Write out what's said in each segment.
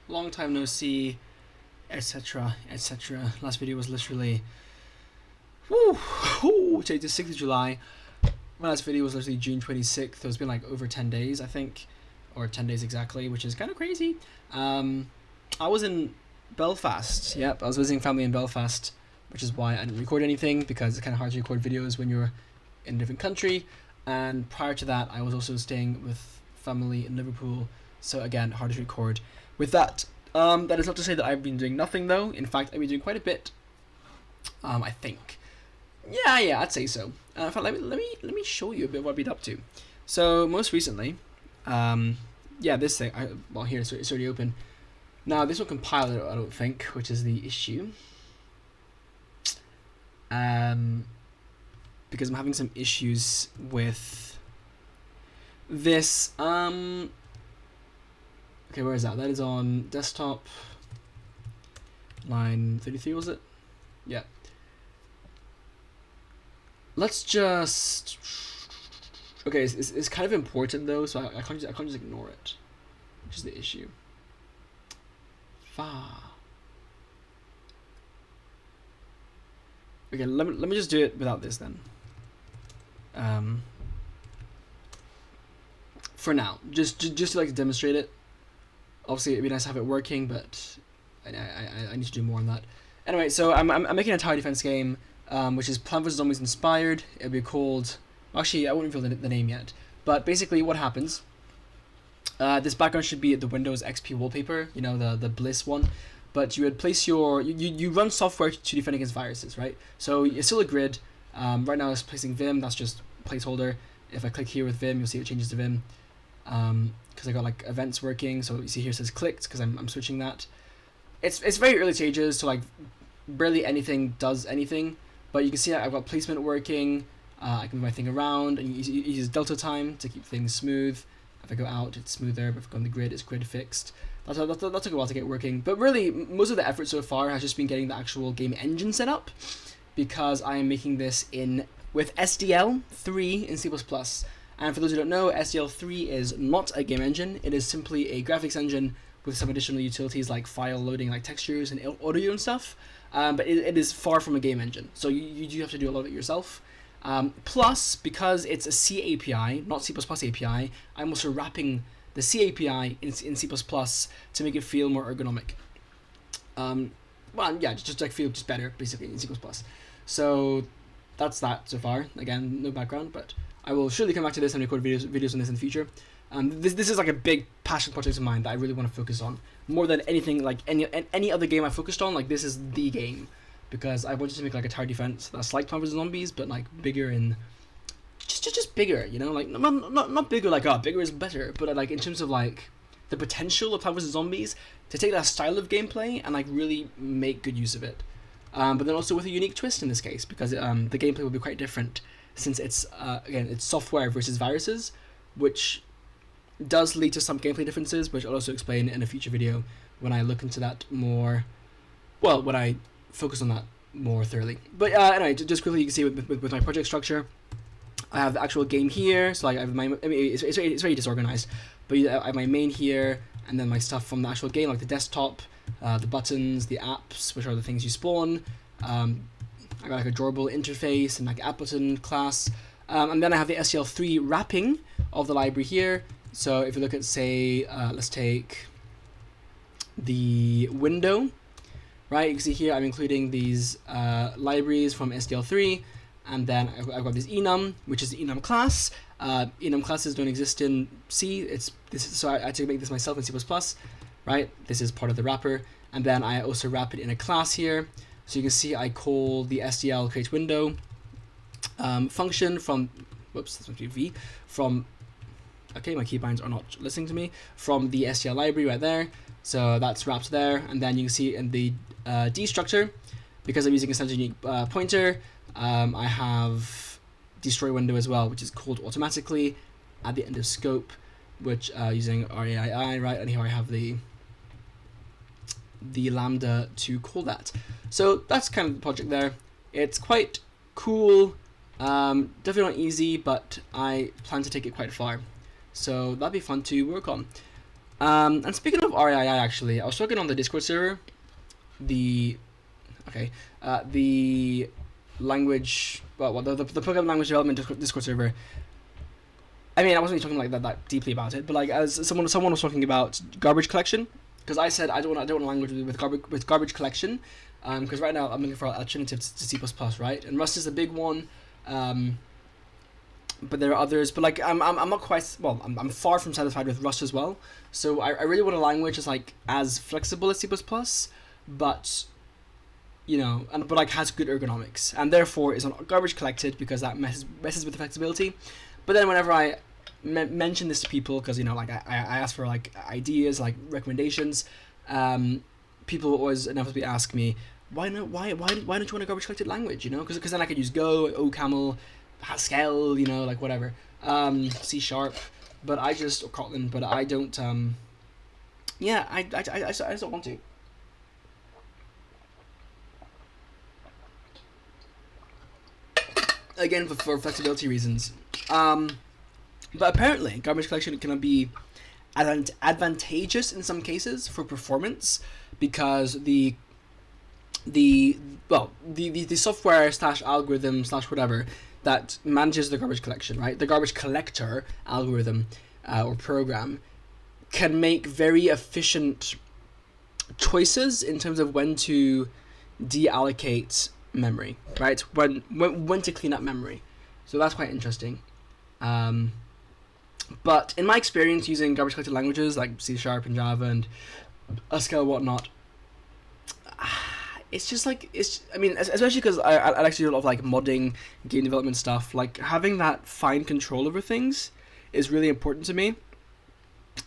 long time no see, etc. etc. Last video was literally, today's the 6th of July. My last video was literally June 26th. So it's been like over 10 days, I think, or 10 days exactly, which is kind of crazy. I was in Belfast. Yep, I was visiting family in Belfast, which is why I didn't record anything, because it's kind of hard to record videos when you're in a different country. And prior to that, I was also staying with family in Liverpool, so again, hard to record. With that, that is not to say that I've been doing nothing though. In fact, I've been doing quite a bit. I think. Yeah, I'd say so. In fact, let me show you a bit of what I've been up to. So most recently, this thing. Well, here it's already open. Now this will compile it, I don't think, which is the issue. Because I'm having some issues with this. Okay, where is that? That is on desktop. Line 33, was it? Yeah. Let's just. Okay, it's kind of important though, so I can't just ignore it, which is the issue. Okay, let me just do it without this then. For now, just to like demonstrate it. Obviously, it'd be nice to have it working, but I need to do more on that. Anyway, so I'm making a tower defense game, which is Plants vs Zombies inspired. It'll be called. Actually, I won't reveal the name yet. But basically, what happens? This background should be the Windows XP wallpaper. You know, the Bliss one. But you would place you run software to defend against viruses, right? So it's still a grid. Right now it's placing Vim. That's just placeholder. If I click here with Vim, you'll see it changes to Vim. Because I got like events working. So you see here it says clicked because I'm switching that. It's very early stages, so like barely anything does anything. But you can see I've got placement working. I can move my thing around and use delta time to keep things smooth. If I go out, it's smoother. But if I go on the grid, it's grid fixed. That took a while to get working. But really, most of the effort so far has just been getting the actual game engine set up, because I am making this with SDL3 in C++. And for those who don't know, SDL3 is not a game engine. It is simply a graphics engine with some additional utilities like file loading, like textures and audio and stuff. But it is far from a game engine. So you do have to do a lot of it yourself. Plus, because it's a C API, not C++ API, I'm also wrapping the C API in C++ to make it feel more ergonomic. Just like feel just better, basically, in C++. So that's that so far. Again, no background, but I will surely come back to this and record videos on this in the future. This is like a big passion project of mine that I really want to focus on. More than anything, like any other game I focused on, like this is the game. Because I wanted to make like a tower defense that's like Plants vs Zombies, but like bigger and just bigger, you know, like not bigger like bigger is better, but like in terms of like the potential of Plants vs Zombies to take that style of gameplay and like really make good use of it. But then also with a unique twist in this case, because the gameplay will be quite different since it's again it's software versus viruses, which does lead to some gameplay differences, which I'll also explain in a future video when I look into that more. Well, when I focus on that more thoroughly. But anyway, just quickly, you can see with my project structure, I have the actual game here. So like I have it's very disorganized, but I have my main here, and then my stuff from the actual game, like the desktop, the buttons, the apps, which are the things you spawn. I got like a drawable interface and like app button class, and then I have the STL3 wrapping of the library here. So if you look at, say, let's take the window. Right, you can see here I'm including these libraries from SDL3, and then I've got this enum, which is the enum class. Enum classes don't exist in C. So I had to make this myself in C++. Right, this is part of the wrapper, and then I also wrap it in a class here. So you can see I call the SDL create window function from. Whoops, that's supposed to be V from. Okay, my keybinds are not listening to me. From the SDL library right there. So that's wrapped there, and then you can see in the D structure, because I'm using a standard unique pointer, I have destroy window as well, which is called automatically at the end of scope, which using RAII, right? And here I have the lambda to call that. So that's kind of the project there. It's quite cool, definitely not easy, but I plan to take it quite far. So that'd be fun to work on. And speaking of of RAII, actually, I was talking on the Discord server, the language, the program language development Discord server. I mean, I wasn't really talking like that deeply about it, but like as someone was talking about garbage collection, because I said I don't want a language with garbage collection, because right now I'm looking for alternatives to C++, right? And Rust is a big one, but there are others. But like I'm not quite, well, I'm far from satisfied with Rust as well. So I really want a language that's like as flexible as C++, but but like has good ergonomics, and therefore is not garbage collected, because that messes with the flexibility. But then whenever I mention this to people, because like I ask for like ideas, like recommendations, people always inevitably ask me, why don't you want a garbage collected language? Because then I could use Go, OCaml, Haskell, like whatever, C#, but I just, or Kotlin, but I don't. I just don't want to. Again, for flexibility reasons. But apparently, garbage collection can be advantageous in some cases for performance, because the software / algorithm / whatever that manages the garbage collection, right? The garbage collector algorithm or program can make very efficient choices in terms of when to deallocate memory, right? When to clean up memory. So that's quite interesting. But in my experience using garbage collected languages like C# and Java and Haskell and whatnot, it's just like, especially because I like to do a lot of like modding, game development stuff. Like having that fine control over things is really important to me,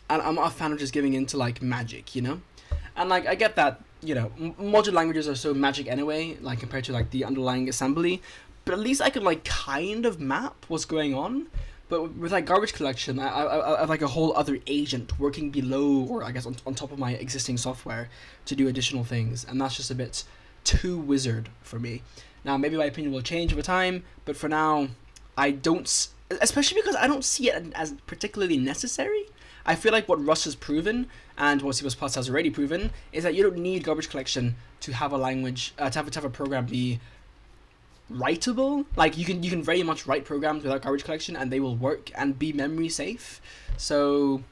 and I'm not a fan of just giving into like magic, and like I get that module languages are so magic anyway, like compared to like the underlying assembly, but at least I can like kind of map what's going on. But with like garbage collection, I have like a whole other agent working below, or I guess on top of my existing software to do additional things, and that's just a bit too wizard for me. Now maybe my opinion will change over time, but for now I don't, especially because I don't see it as particularly necessary. I feel like what Rust has proven, and what C++ has already proven, is that you don't need garbage collection to have a language, to have a program be writable. Like you can very much write programs without garbage collection, and they will work and be memory safe. So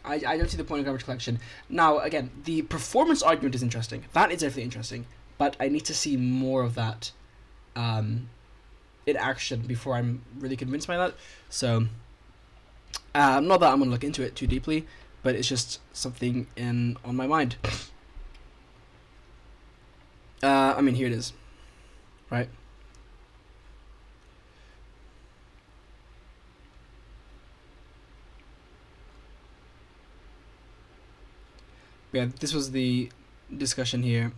I don't see the point of garbage collection. Now again, the performance argument is interesting. That is definitely interesting, but I need to see more of that in action before I'm really convinced by that. So not that I'm gonna look into it too deeply, but it's just something on my mind. Here it is, right? Yeah, this was the discussion here,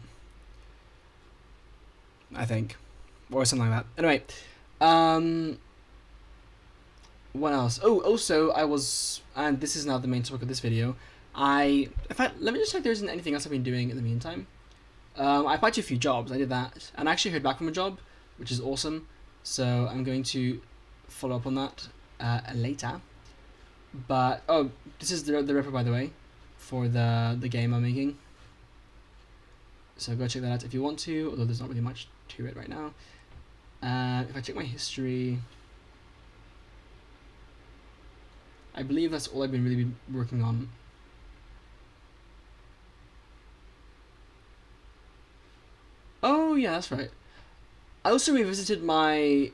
I think, or something like that. Anyway, what else? Oh, also, and this is now the main topic of this video, in fact, let me just check there isn't anything else I've been doing in the meantime. I applied to a few jobs, I did that, and I actually heard back from a job, which is awesome, so I'm going to follow up on that later. But, oh, this is the repo, by the way, for the game I'm making, so go check that out if you want to, although there's not really much to it right now. If I check my history, I believe that's all I've been really working on. Oh yeah, that's right. I also revisited my.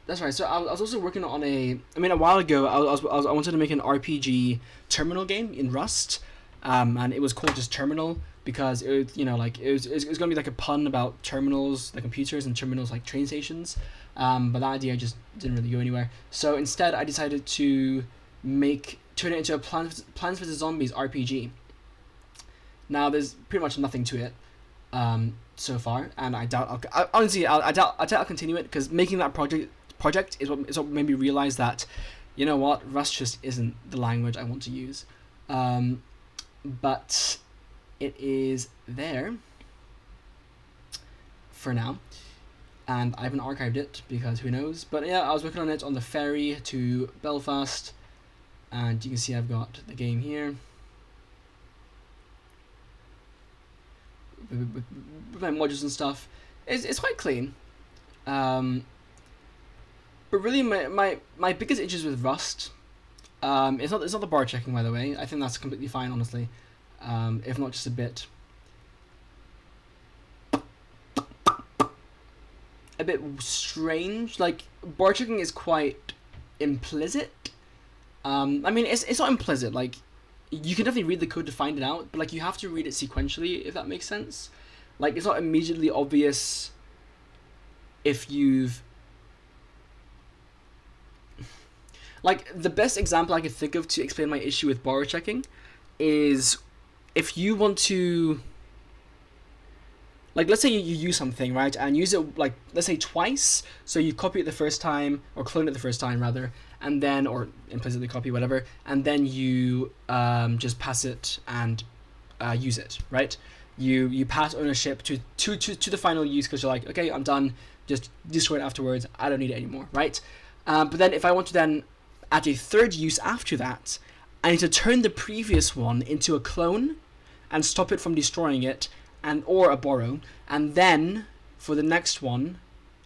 That's right. So I was also working on a while ago. I wanted to make an RPG terminal game in Rust, and it was called just Terminal because it was gonna be like a pun about terminals, like computers, and terminals like train stations. But that idea just didn't really go anywhere. So instead, I decided to turn it into a Plants vs Zombies RPG. Now there's pretty much nothing to it. So far, and I doubt I'll continue it, because making that project is what made me realize that, Rust just isn't the language I want to use. But it is there for now, and I haven't archived it because who knows. But yeah, I was working on it on the ferry to Belfast, and you can see I've got the game here. with my modules and stuff. It's quite clean. But really, my biggest issues with Rust, it's not the bar checking, by the way. I think that's completely fine, honestly. If not just a bit strange. Like, bar checking is quite implicit. I mean, it's not implicit. Like, you can definitely read the code to find it out, but like, you have to read it sequentially, if that makes sense. Like, it's not immediately obvious if you've... Like, the best example I could think of to explain my issue with bar checking is if you want to... Like, let's say you use something, right, and use it, like, let's say twice, so you copy it the first time, or clone it the first time, rather, and then, or implicitly copy, whatever, and then you just pass it and use it, right? You pass ownership to the final use, because you're like, okay, I'm done, just destroy it afterwards, I don't need it anymore, right? But then if I want to then add a third use after that, I need to turn the previous one into a clone and stop it from destroying it, or a borrow, and then for the next one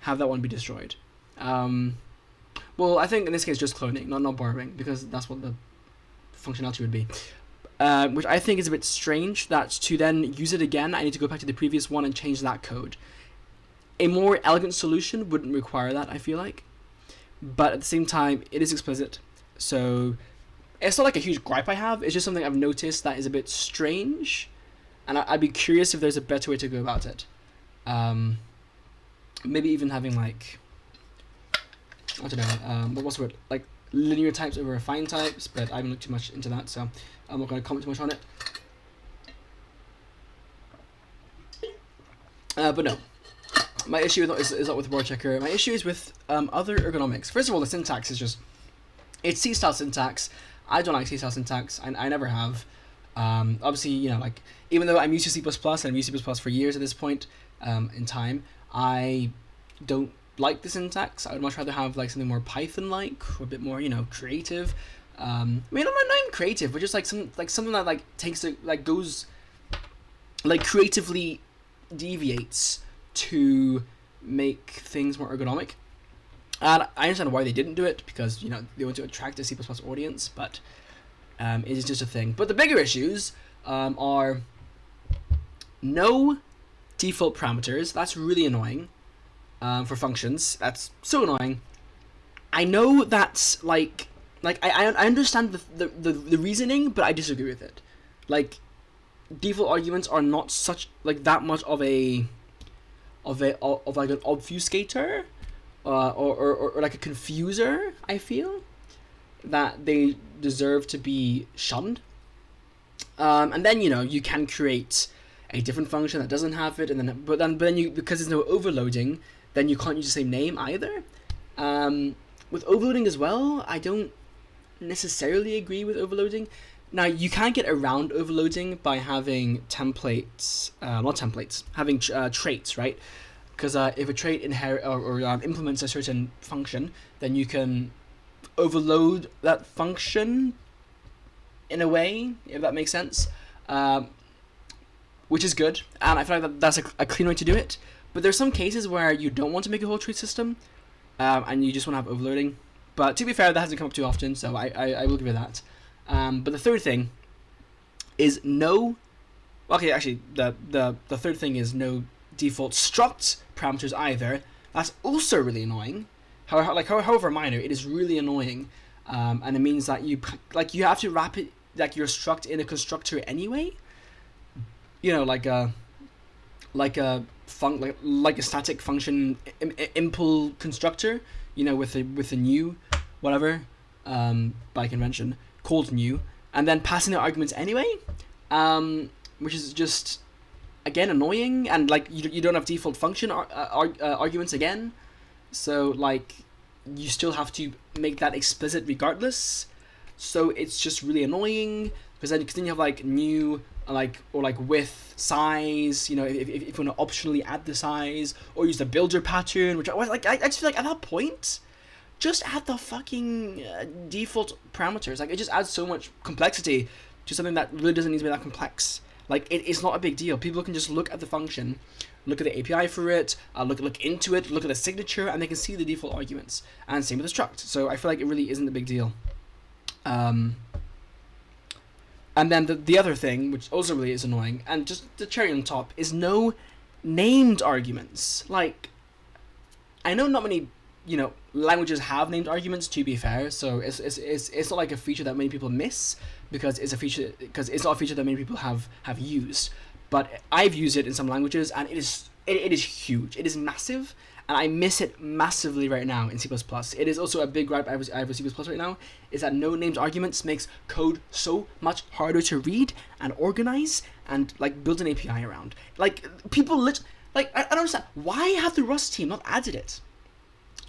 have that one be destroyed. Well, I think in this case just cloning, not borrowing, because that's what the functionality would be. Which I think is a bit strange, that to then use it again I need to go back to the previous one and change that code. A more elegant solution wouldn't require that, I feel like, but at the same time it is explicit, so it's not like a huge gripe I have, it's just something I've noticed that is a bit strange. And I'd be curious if there's a better way to go about it. Maybe even having, like, I don't know, what's the word? Like, linear types over affine types, but I haven't looked too much into that, so I'm not going to comment too much on it. But no, my issue is not with bar checker. My issue is with other ergonomics. First of all, the syntax is just, it's C-style syntax. I don't like C-style syntax. I never have. Obviously, you know, like, even though I'm used to C++ and I've used C++ for years at this point in time, I don't like the syntax. I would much rather have like something more Python-like, or a bit more, you know, creative. I mean, not even creative, but just like something that like takes it, like goes, like creatively deviates to make things more ergonomic. And I understand why they didn't do it, because, you know, they want to attract a C++ audience, but it is just a thing. But the bigger issues are no default parameters. That's really annoying for functions. That's so annoying. I know that's like I understand the reasoning, but I disagree with it. Like, default arguments are not such like that much of like an obfuscator or like a confuser, I feel, that they deserve to be shunned. And then, you know, you can create a different function that doesn't have it, and then but then you, because there's no overloading, then you can't use the same name either. With overloading as well, I don't necessarily agree with overloading. Now, you can get around overloading by having templates, not templates, having traits, right? Because if a trait implements a certain function, then you can overload that function in a way, if that makes sense, which is good, and I feel like that's a clean way to do it. But there's some cases where you don't want to make a whole trait system, and you just want to have overloading. But to be fair, that hasn't come up too often, so I will give you that. But the third thing is no... Okay, actually, the third thing is no default struct parameters either. That's also really annoying. However minor, it is really annoying, and it means that you have to wrap it, like, your struct in a constructor anyway. You know, like a static function impl constructor. You know, with a new whatever by convention called new, and then passing the arguments anyway, which is just, again, annoying, and like you don't have default function arguments again. So, like, you still have to make that explicit regardless. So it's just really annoying, because then you have like new, or with size. You know, if you want to optionally add the size or use the builder pattern, which I just feel like at that point, just add the fucking default parameters. Like, it just adds so much complexity to something that really doesn't need to be that complex. Like, it's not a big deal. People can just look at the function, look at the API for it, look into it, look at the signature, and they can see the default arguments. And same with the struct. So I feel like it really isn't a big deal. And then the other thing, which also really is annoying, and just the cherry on top, is no named arguments. Like, I know not many, languages have named arguments, to be fair, so it's not like a feature that many people miss, because it's not a feature that many people have used. But I've used it in some languages, and it is huge. It is massive, and I miss it massively right now in C++. It is also a big gripe I have with C++ right now, is that no named arguments makes code so much harder to read and organize and, like, build an API around. Like, people I don't understand. Why have the Rust team not added it?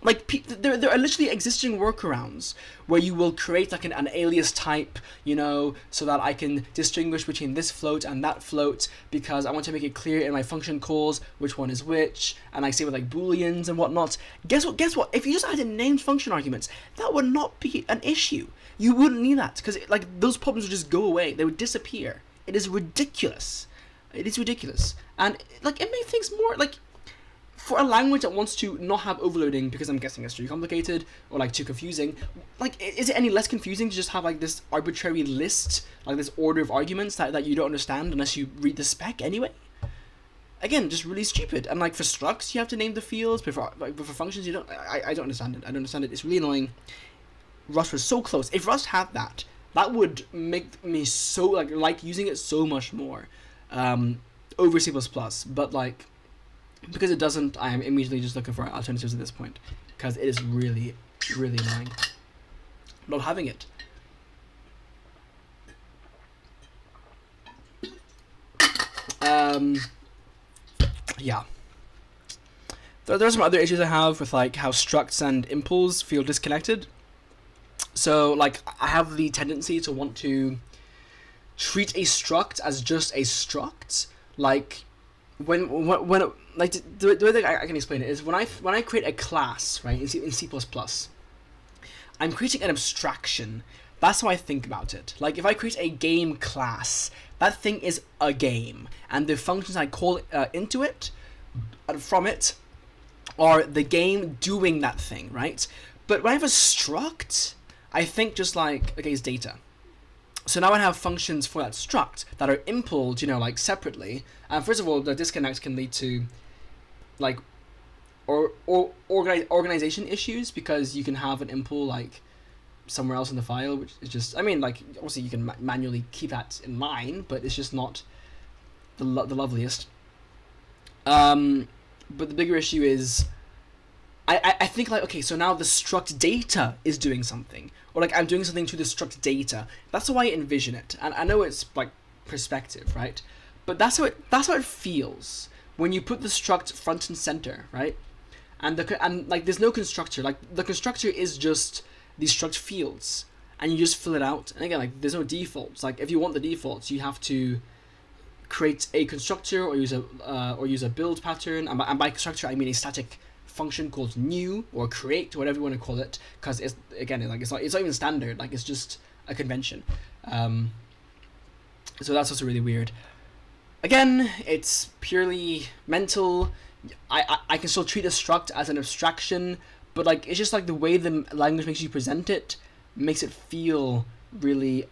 Like, there are literally existing workarounds where you will create, like, an alias type, so that I can distinguish between this float and that float, because I want to make it clear in my function calls which one is which, and I say with, like, booleans and whatnot. Guess what? If you just added named function arguments, that would not be an issue. You wouldn't need that, because, like, those problems would just go away. They would disappear. It is ridiculous. It is ridiculous. And, like, it makes things more, like, for a language that wants to not have overloading, because I'm guessing it's too complicated or, like, too confusing, like, is it any less confusing to just have, like, this arbitrary list, like this order of arguments that you don't understand unless you read the spec anyway? Again, just really stupid. And, like, for structs you have to name the fields, but for functions you don't. I don't understand it. I don't understand it. It's really annoying. Rust was so close. If Rust had that would make me so like using it so much more over C++. But, like, because it doesn't, I am immediately just looking for alternatives at this point, because it is really, really annoying not having it. Yeah. There are some other issues I have with, like, how structs and impls feel disconnected. So, like, I have the tendency to want to treat a struct as just a struct. Like, when like, the way that I can explain it is when I create a class, right, in C++, I'm creating an abstraction. That's how I think about it. Like, if I create a game class, that thing is a game, and the functions I call into it and from it are the game doing that thing, right? But when I have a struct, I think just like, okay, it's data. So now I have functions for that struct that are impelled, like, separately. And first of all, the disconnect can lead to, like, or organization issues, because you can have an impl, like, somewhere else in the file, which is just, I mean, like, obviously you can manually keep that in line, but it's just not the loveliest. But the bigger issue is, I think, like, okay, so now the struct data is doing something, or, like, I'm doing something to the struct data. That's how I envision it, and I know it's, like, perspective, right? But that's how it feels when you put the struct front and center, right? And like, there's no constructor. Like, the constructor is just these struct fields, and you just fill it out. And again, like, there's no defaults. Like, if you want the defaults, you have to create a constructor or use a build pattern. And by constructor, I mean a static function called new or create, whatever you want to call it, because it's, again, like, it's not even standard. Like, it's just a convention. So that's also really weird. Again, it's purely mental. I can still treat a struct as an abstraction, but, like, it's just, like, the way the language makes you present it makes it feel really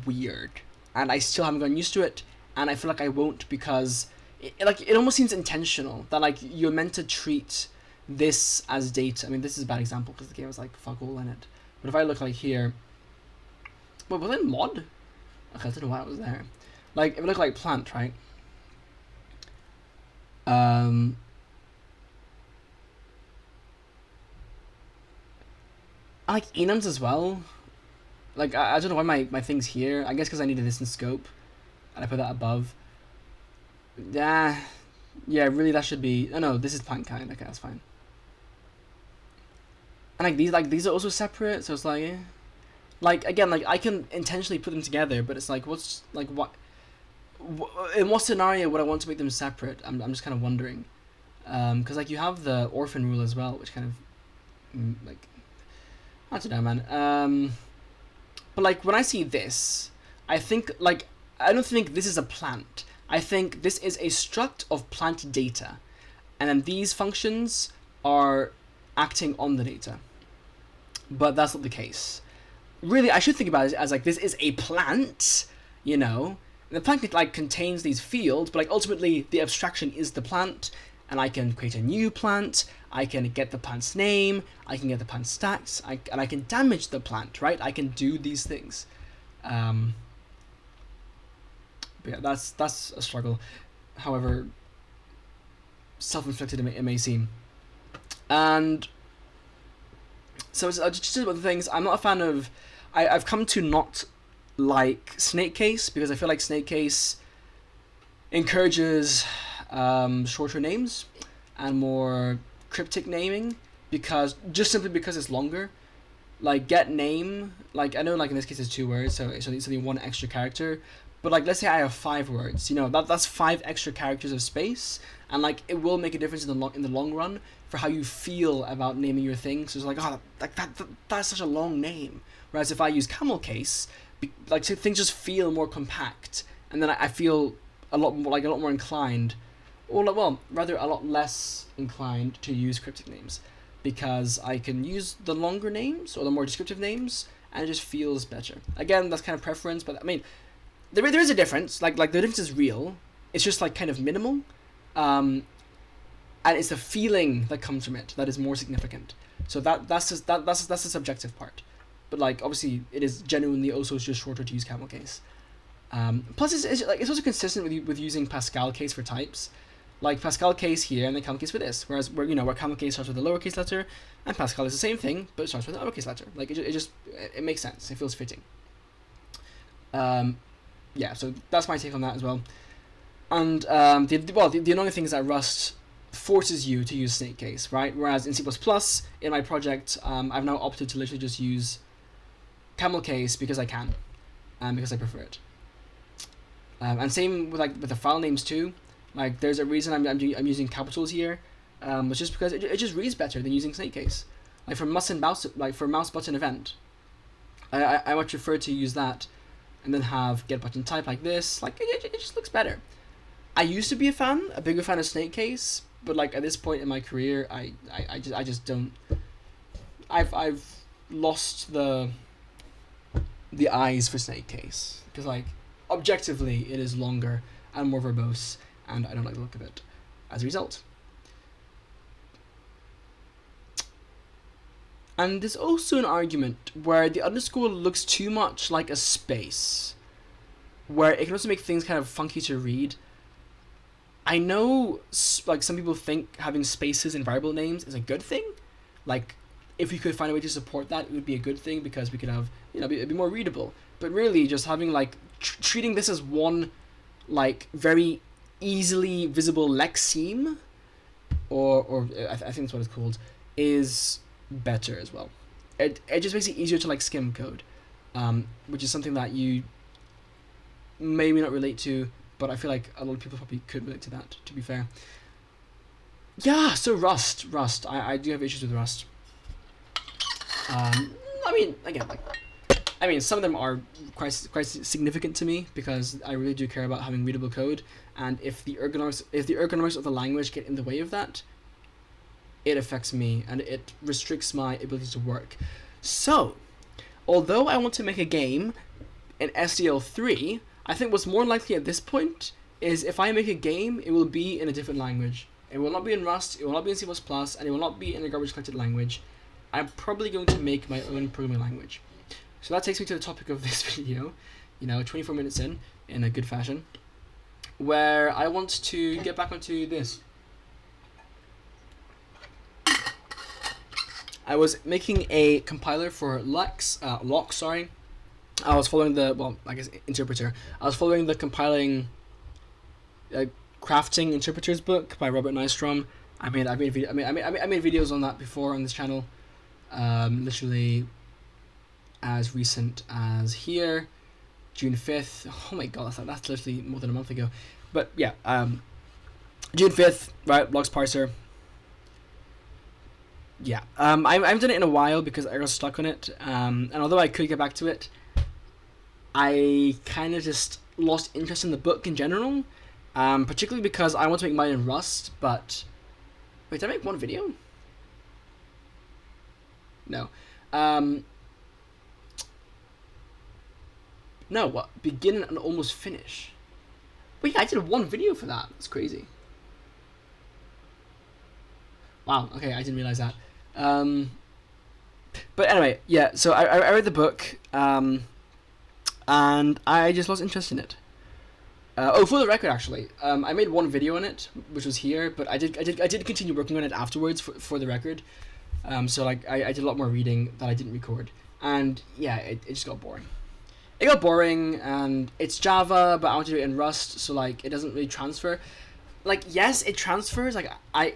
weird, and I still haven't gotten used to it, and I feel like I won't, because it almost seems intentional that, like, you're meant to treat this as data. I mean, this is a bad example because the game has, like, fuck all in it, but if I look, like, here, well, was it mod? Okay, I don't know why it was there. Like, if I look, like, plant, right? I like enums as well. Like, I don't know why my thing's here. I guess because I needed this in scope, and I put that above. Yeah, really, that should be. Oh no, this is plant kind. Okay, that's fine. And, like, these are also separate, so it's like, like, again, like, I can intentionally put them together, but it's like, what's, like, what in what scenario would I want to make them separate? I'm just kind of wondering, because, like, you have the orphan rule as well, which kind of, like, I don't know, man. But, like, when I see this, I think, like, I don't think this is a plant. I think this is a struct of plant data, and then these functions are acting on the data. But that's not the case. Really, I should think about it as like, this is a plant, you know. And the plant like contains these fields, but like ultimately the abstraction is the plant, and I can create a new plant. I can get the plant's name. I can get the plant stats. And I can damage the plant, right? I can do these things. But yeah, that's a struggle. However self-inflicted it may seem. And so it's just about the things. I'm not a fan of. I've come to not like Snakecase because I feel like Snakecase encourages shorter names and more cryptic naming, because simply because it's longer. Like get name, like I know like in this case it's 2 words, so it's only 1 extra character. But like let's say I have 5 words, you know, that's 5 extra characters of space, and like it will make a difference in the long run for how you feel about naming your thing. So it's like, oh, like that's such a long name. Whereas if I use Camel Case, like so things just feel more compact, and then I feel a lot more inclined, or like, well, rather a lot less inclined to use cryptic names, because I can use the longer names or the more descriptive names, and it just feels better. Again, that's kind of preference, but I mean, there is a difference. Like the difference is real. It's just like kind of minimal, and it's the feeling that comes from it that is more significant. So that's the subjective part. But like obviously, it is genuinely also just shorter to use Camel Case. Plus, it's also consistent with using Pascal Case for types. Like Pascal Case here and then Camel Case for this. Whereas where Camel Case starts with a lowercase letter, and Pascal is the same thing, but it starts with an uppercase letter. Like it makes sense. It feels fitting. Yeah, so that's my take on that as well. And the annoying thing is that Rust forces you to use Snakecase, right? Whereas in C++, in my project, I've now opted to literally just use Camel Case because I can, and because I prefer it. And same with the file names too. Like there's a reason I'm using capitals here, it's just because it just reads better than using Snakecase. Like for mouse button event, I much prefer to use that, and then have get button type like this. Like it just looks better. I used to be a bigger fan of Snakecase, but like at this point in my career, I just don't. I've lost the eyes for Snakecase, because like objectively it is longer and more verbose, and I don't like the look of it as a result. And there's also an argument where the underscore looks too much like a space, where it can also make things kind of funky to read. I know like some people think having spaces in variable names is a good thing. Like if we could find a way to support that, it would be a good thing, because we could have, it'd be more readable. But really, just having like treating this as one like very easily visible lexeme, or I think that's what it's called, is better as well. It just makes it easier to like skim code, which is something that you maybe not relate to, but I feel like a lot of people probably could relate to that, to be fair. Yeah, so Rust. I do have issues with Rust. I mean, some of them are quite significant to me, because I really do care about having readable code, and if the ergonomics of the language get in the way of that, it affects me and it restricts my ability to work. So, although I want to make a game in SDL3, I think what's more likely at this point is if I make a game, it will be in a different language. It will not be in Rust, it will not be in C++, and it will not be in a garbage collected language. I'm probably going to make my own programming language. So that takes me to the topic of this video, 24 minutes in a good fashion, where I want to get back onto this. I was making a compiler for Locke. I was following interpreter. I was following the compiling crafting interpreters book by Robert Nystrom. I made videos on that before on this channel, literally as recent as here, June 5th. Oh my god, that's literally more than a month ago. But yeah, June 5th, right? Logs parser. Yeah, I haven't done it in a while because I got stuck on it, and although I could get back to it, I kind of just lost interest in the book in general, particularly because I want to make mine in Rust. But wait, did I make one video? No. No, what? Begin and almost finish. Wait, I did one video for that. That's crazy. Wow, okay, I didn't realize that. But anyway, yeah, so I read the book, and I just lost interest in it. For the record, actually, I made one video on it, which was here, but I did continue working on it afterwards for the record. So like I did a lot more reading that I didn't record, and yeah, it just got boring. It got boring, and it's Java, but I want to do it in Rust, so like it doesn't really transfer. Like, yes, it transfers. Like I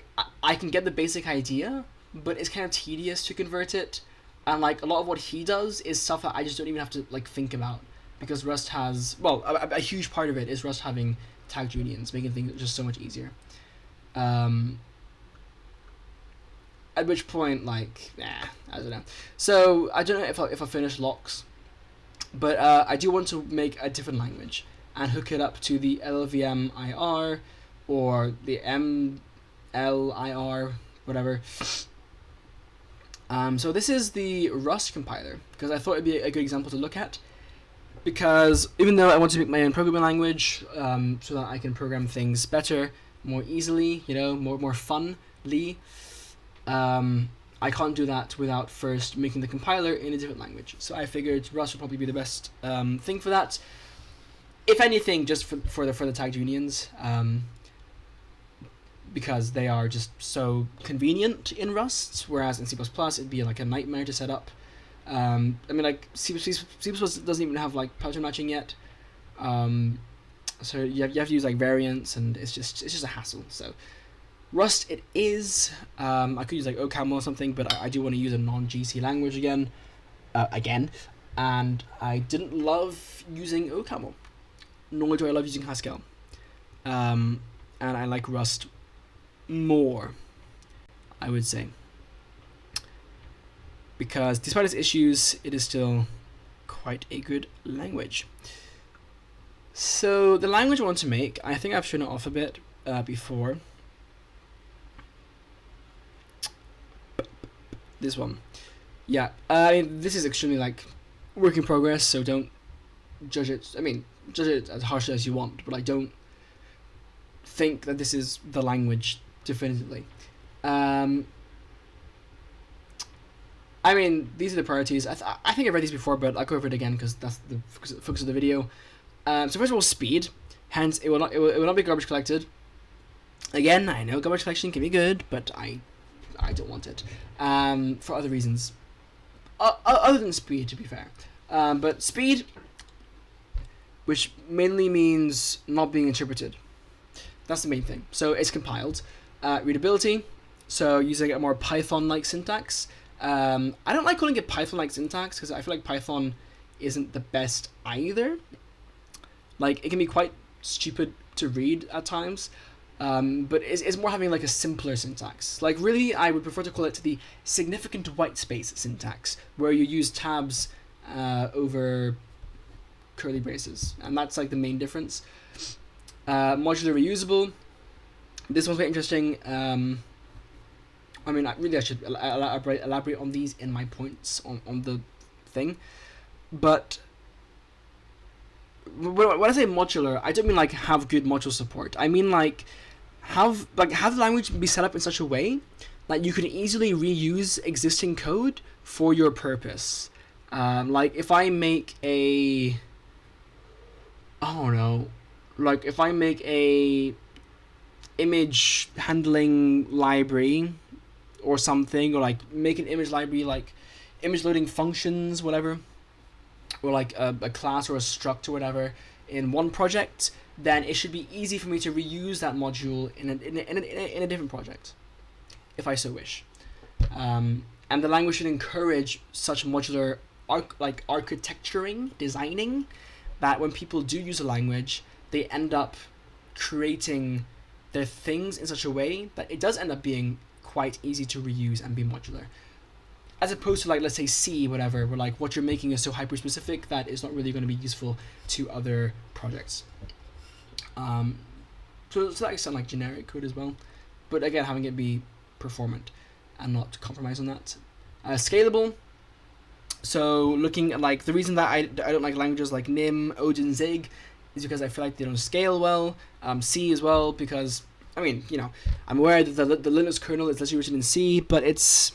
can get the basic idea, but it's kind of tedious to convert it, and like a lot of what he does is stuff that I just don't even have to like think about, because Rust has, well, a huge part of it is Rust having tagged unions, making things just so much easier. At which point, like, I don't know. So I don't know if I finish locks, but I do want to make a different language and hook it up to the LLVM-IR or the MLIR, whatever. So this is the Rust compiler, because I thought it'd be a good example to look at. Because even though I want to make my own programming language, so that I can program things better, more easily, more funly, I can't do that without first making the compiler in a different language. So I figured Rust would probably be the best thing for that. If anything, just for the tagged unions, because they are just so convenient in Rust, whereas in C++ it'd be like a nightmare to set up. I mean, like C++ doesn't even have like pattern matching yet, so you have to use like variants, and it's just a hassle. So Rust it is. I could use like OCaml or something, but I do want to use a non-GC language again, and I didn't love using OCaml, nor do I love using Haskell, and I like Rust more, I would say, because despite its issues, it is still quite a good language. So the language I want to make, I think I've shown it off a bit before. This one, yeah. This is extremely like work in progress, so don't judge it. I mean, judge it as harshly as you want, but I don't think that this is the language definitively. I mean, these are the priorities. I think I've read these before, but I'll go over it again because that's the focus of the video. So first of all, speed. Hence, it will not be garbage collected. Again, I know garbage collection can be good, but I don't want it for other reasons, other than speed, to be fair. But speed, which mainly means not being interpreted. That's the main thing. So it's compiled. Readability, so using a more Python-like syntax. I don't like calling it Python-like syntax because I feel like Python isn't the best either. Like, it can be quite stupid to read at times. But it's more having like a simpler syntax. Like, really, I would prefer to call it the significant white space syntax, where you use tabs over curly braces, and that's like the main difference. Modular reusable. This one's very interesting. I mean, I should elaborate on these in my points on the thing, but when I say modular, I don't mean like have good module support. I mean like have the language be set up in such a way that you can easily reuse existing code for your purpose. Like if I make a, I don't know, like if I make a image handling library or something, or like make an image library like image loading functions, whatever, or like a class or a struct or whatever in one project, then it should be easy for me to reuse that module in a different project, if I so wish. And the language should encourage such modular architecturing, designing, that when people do use a language, they end up creating their things in such a way that it does end up being quite easy to reuse and be modular. as opposed to like, let's say C, whatever, where like what you're making is so hyper specific that it's not really going to be useful to other projects. So to that extent, like generic code as well, but again, having it be performant and not compromise on that. Scalable. So looking at like the reason that I don't like languages like Nim, Odin, Zig is because I feel like they don't scale well. C as well, because I mean, you know, I'm aware that the Linux kernel is literally written in C, but it's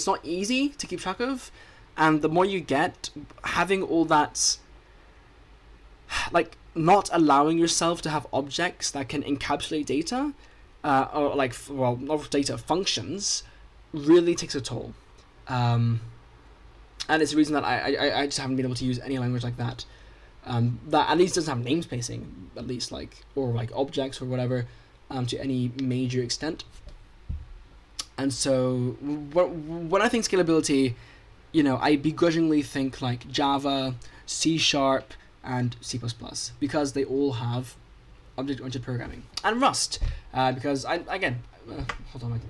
not easy to keep track of, and the more you get, having all that, like not allowing yourself to have objects that can encapsulate data, or like, well, not data, functions, really takes a toll. And it's the reason that I just haven't been able to use any language like that. That at least doesn't have namespacing, at least, like, or like objects or whatever, to any major extent. And so when I think scalability, you know, I begrudgingly think like Java, C#, and C++, because they all have object-oriented programming. And Rust, because hold on,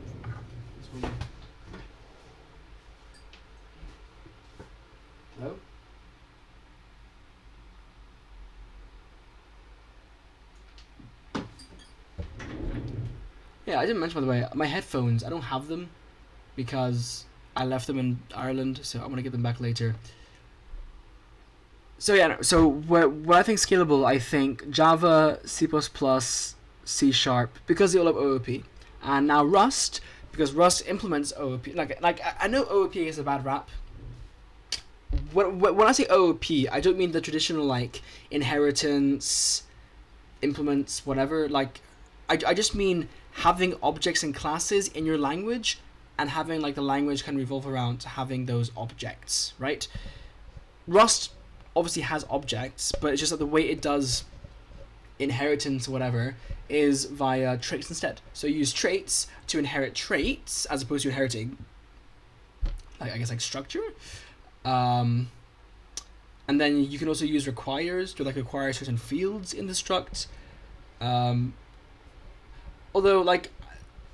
hello? Yeah, I didn't mention, by the way, my headphones, I don't have them because I left them in Ireland, so I'm going to get them back later. So yeah, so when I think scalable, I think Java, C++, C#, because they all have OOP. And now Rust, because Rust implements OOP. Like I know OOP is a bad rap. When I say OOP, I don't mean the traditional like inheritance, implements, whatever. Like, I just mean having objects and classes in your language, and having like the language can revolve around having those objects, right? Rust obviously has objects, but it's just that the way it does inheritance or whatever is via traits instead. So you use traits to inherit traits as opposed to inheriting, like, I guess, like structure. And then you can also use requires to like require certain fields in the struct. Although like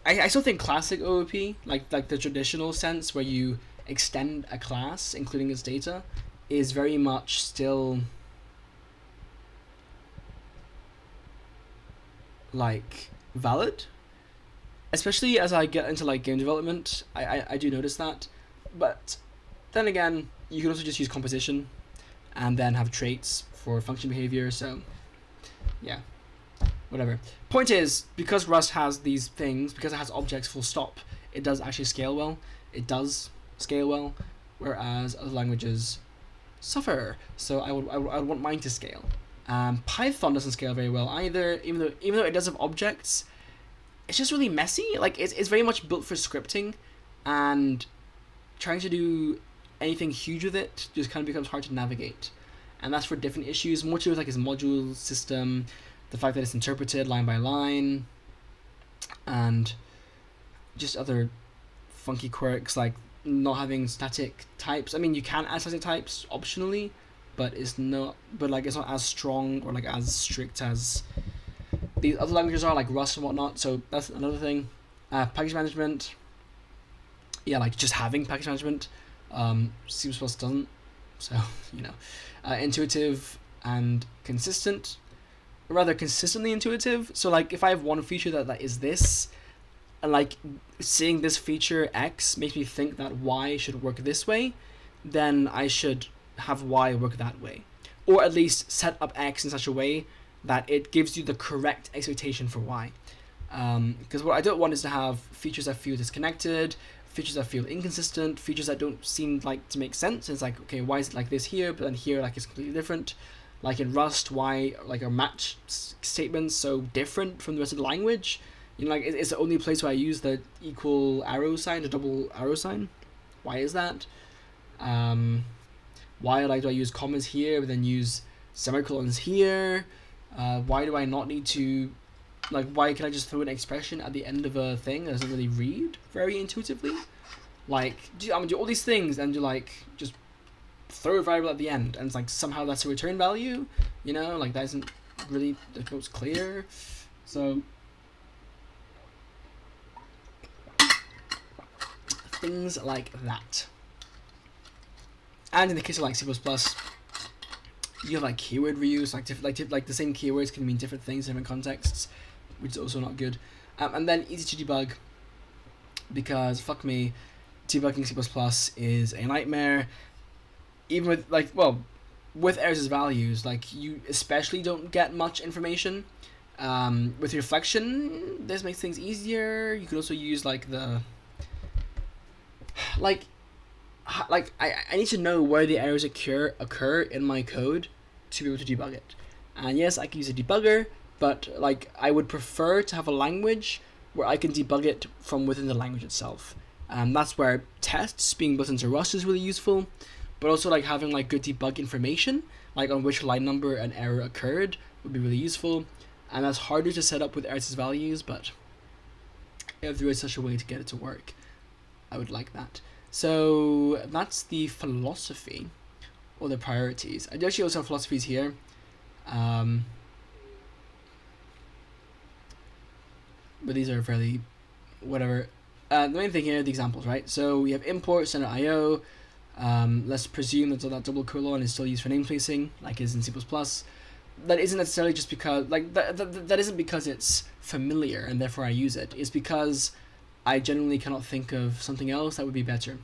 I still think classic OOP, like the traditional sense where you extend a class including its data, is very much still like valid, especially as I get into like game development. I do notice that, but then again, you can also just use composition and then have traits for function behavior. So yeah, whatever. Point is, because Rust has these things, because it has objects full stop, it does actually scale well. It does scale well, whereas other languages suffer. So I would want mine to scale. Python doesn't scale very well either, even though it does have objects. It's just really messy. Like it's very much built for scripting, and trying to do anything huge with it just kind of becomes hard to navigate. And that's for different issues, more to do with like its module system, the fact that it's interpreted line by line, and just other funky quirks like not having static types. I mean, you can add static types optionally, but it's not as strong or like as strict as these other languages are, like Rust and whatnot. So that's another thing. Package management, yeah, like just having package management. C++ doesn't, so you know. Intuitive and consistent, or rather consistently intuitive. So like if I have one feature that is this, and like seeing this feature X makes me think that Y should work this way, then I should have Y work that way, or at least set up X in such a way that it gives you the correct expectation for Y. Because what I don't want is to have features that feel disconnected, features that feel inconsistent, features that don't seem like to make sense. It's like, okay, why is it like this here, but then here like it's completely different. Like in Rust, why like are match statements so different from the rest of the language? You know, like it's the only place where I use the equal arrow sign, the double arrow sign. Why is that? Why like do I use commas here but then use semicolons here? Why do I not need to, like, why can I just throw an expression at the end of a thing that doesn't really read very intuitively? Like, do all these things and you like just throw a variable at the end and it's like somehow that's a return value, you know, like that isn't really the most clear. So things like that. And in the case of like C++, you have like keyword reuse, like the same keywords can mean different things in different contexts, which is also not good. And then easy to debug, because fuck me, debugging C++ is a nightmare. Even with with errors as values, like you especially don't get much information. With reflection, this makes things easier. You could also use like the I need to know where the errors occur in my code to be able to debug it. And yes, I can use a debugger, but like I would prefer to have a language where I can debug it from within the language itself. That's where tests being built into Rust is really useful, but also like having like good debug information, like on which line number an error occurred, would be really useful. And that's harder to set up with errors as values, but if there is such a way to get it to work, I would like that. So that's the philosophy, or the priorities. I do actually also have philosophies here. But these are fairly whatever. The main thing here are the examples, right? So we have import, standard IO. Let's presume that that double colon is still used for name placing, like it is in C++. That isn't necessarily just because, like, that isn't because it's familiar and therefore I use it. It's because I genuinely cannot think of something else that would be better.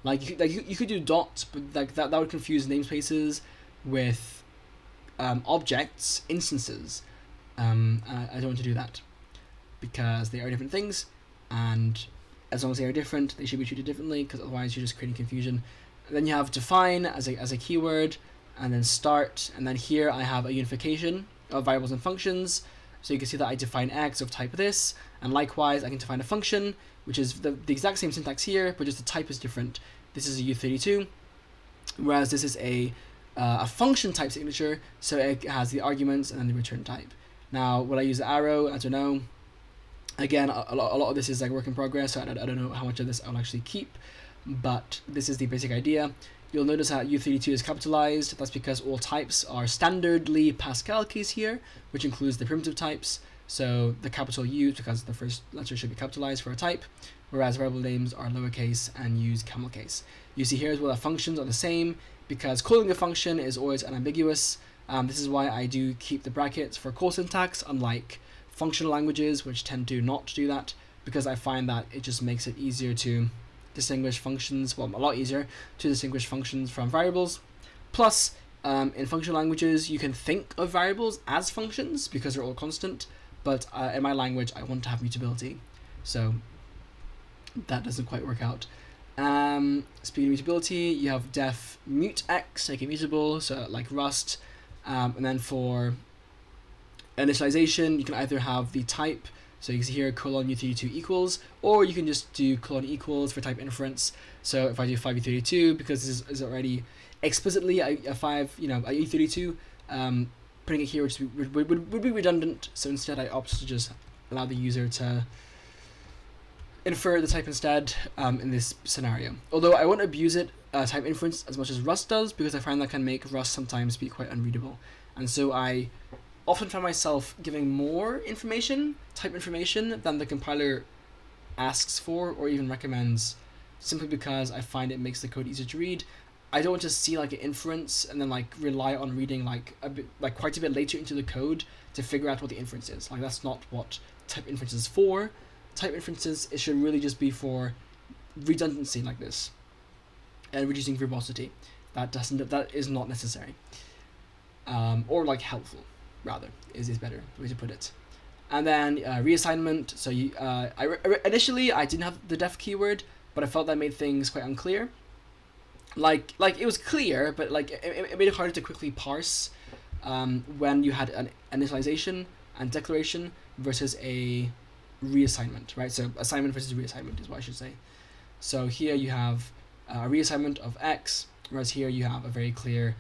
Like you could do dot, but like that would confuse namespaces with objects, instances. I don't want to do that, because they are different things, and as long as they are different, they should be treated differently, because otherwise you're just creating confusion. And then you have define as a keyword, and then start, and then here I have a unification of variables and functions. So you can see that I define x of type this, and likewise I can define a function, which is the exact same syntax here, but just the type is different. This is a U32, whereas this is a function type signature, so it has the arguments and then the return type. Now, will I use the arrow? I don't know. Again, a lot of this is like work in progress, so I don't know how much of this I'll actually keep, but this is the basic idea. You'll notice that U32 is capitalized. That's because all types are standardly Pascal case here, which includes the primitive types. So the capital U, because the first letter should be capitalized for a type, whereas variable names are lowercase and use camel case. You see here as well that functions are the same, because calling a function is always unambiguous. This is why I do keep the brackets for call syntax, unlike functional languages, which tend to not do that, because I find that it just makes it easier to distinguish functions, well, a lot easier to distinguish functions from variables. Plus, in functional languages, you can think of variables as functions because they're all constant, but in my language, I want to have mutability, so that doesn't quite work out. Speaking of mutability, you have def mute x, make it mutable, so like Rust, and then for initialization, you can either have the type, so you can see here colon U32 equals, or you can just do colon equals for type inference. So if I do 5U32, because this is already explicitly a U32, putting it here would be redundant. So instead I opt to just allow the user to infer the type instead in this scenario. Although I won't abuse it, type inference, as much as Rust does, because I find that can make Rust sometimes be quite unreadable. And so I often find myself giving more information, type information, than the compiler asks for or even recommends, simply because I find it makes the code easier to read. I don't want to see like an inference and then like rely on reading quite a bit later into the code to figure out what the inference is. Like, that's not what type inference is for. Type inferences, it should really just be for redundancy like this and reducing verbosity. That is not necessary, or like helpful, rather, is better way to put it. And then reassignment. So you, initially I didn't have the def keyword, but I felt that made things quite unclear. Like it was clear, but like it made it harder to quickly parse when you had an initialization and declaration versus a reassignment, right? So assignment versus reassignment is what I should say. So here you have a reassignment of x, whereas here you have a very clear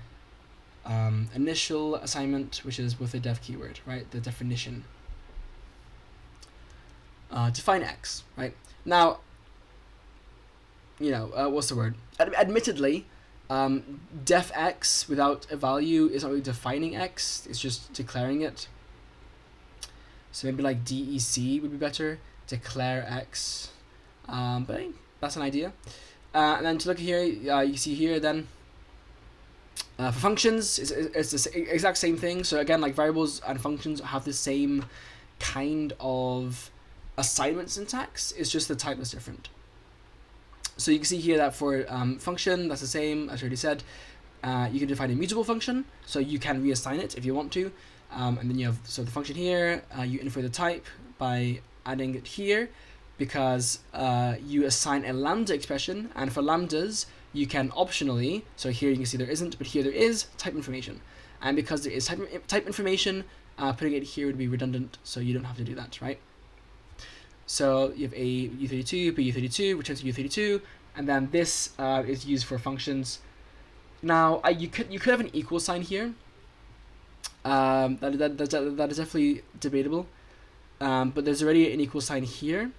initial assignment, which is with the def keyword, right? The definition. Define x, right? Now, what's the word? Admittedly, def x without a value is not really defining x, it's just declaring it. So maybe like DEC would be better, declare x, but that's an idea. And then to look here, you see here then, For functions, it's the exact same thing. So again, like variables and functions have the same kind of assignment syntax. It's just the type is different. So you can see here that for function, that's the same as I already said. You can define a mutable function, so you can reassign it if you want to. And then you have, so the function here, you infer the type by adding it here, because you assign a lambda expression, and for lambdas, you can optionally, so here you can see there isn't, but here there is type information. And because there is type information, putting it here would be redundant, so you don't have to do that, right? So you have a U32, B U32, returns to U32, and then this is used for functions. Now you could have an equal sign here. That is definitely debatable, but there's already an equal sign here,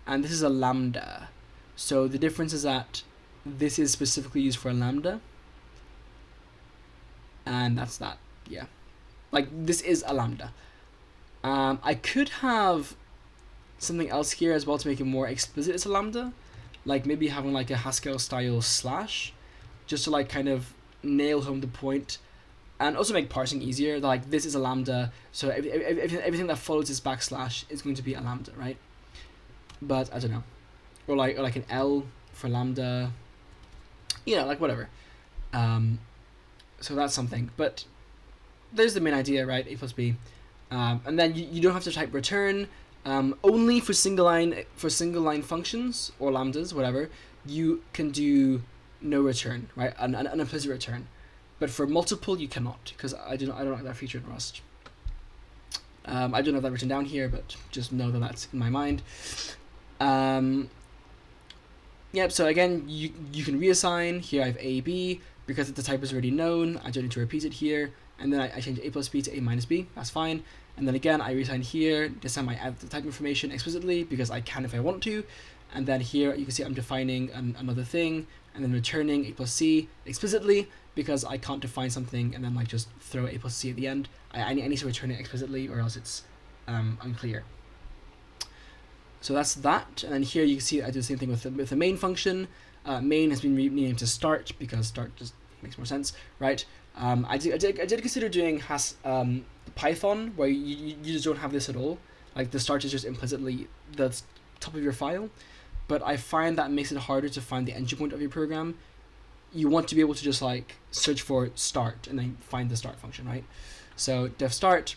and this is a lambda. So the difference is that this is specifically used for a lambda, and that's that. Yeah, like this is a lambda. I could have something else here as well to make it more explicit as a lambda, like maybe having like a Haskell style slash, just to like kind of nail home the point, and also make parsing easier. Like this is a lambda, so everything that follows this backslash is going to be a lambda, right? But I don't know, or like an L for lambda, you know, like whatever. So that's something, but there's the main idea, right? A plus B, and then you don't have to type return. Only for single line functions or lambdas, whatever, you can do no return, right? An implicit return, but for multiple you cannot, because I don't like that feature in Rust. I don't have that written down here, but just know that that's in my mind. Yep. So again, you can reassign. Here I have A B because the type is already known. I don't need to repeat it here, and then I change A plus B to A minus B. That's fine. And then again, I reassign here. This time I add the type information explicitly because I can if I want to. And then here you can see I'm defining another thing, and then returning A plus C explicitly because I can't define something and then like just throw A plus C at the end. I need to return it explicitly, or else it's unclear. So that's that. And then here you can see I do the same thing with the main function. Main has been renamed to start because start just makes more sense, right? I did consider doing Python, where you just don't have this at all. Like the start is just implicitly the top of your file, but I find that makes it harder to find the entry point of your program. You want to be able to just like search for start and then find the start function, right? So def start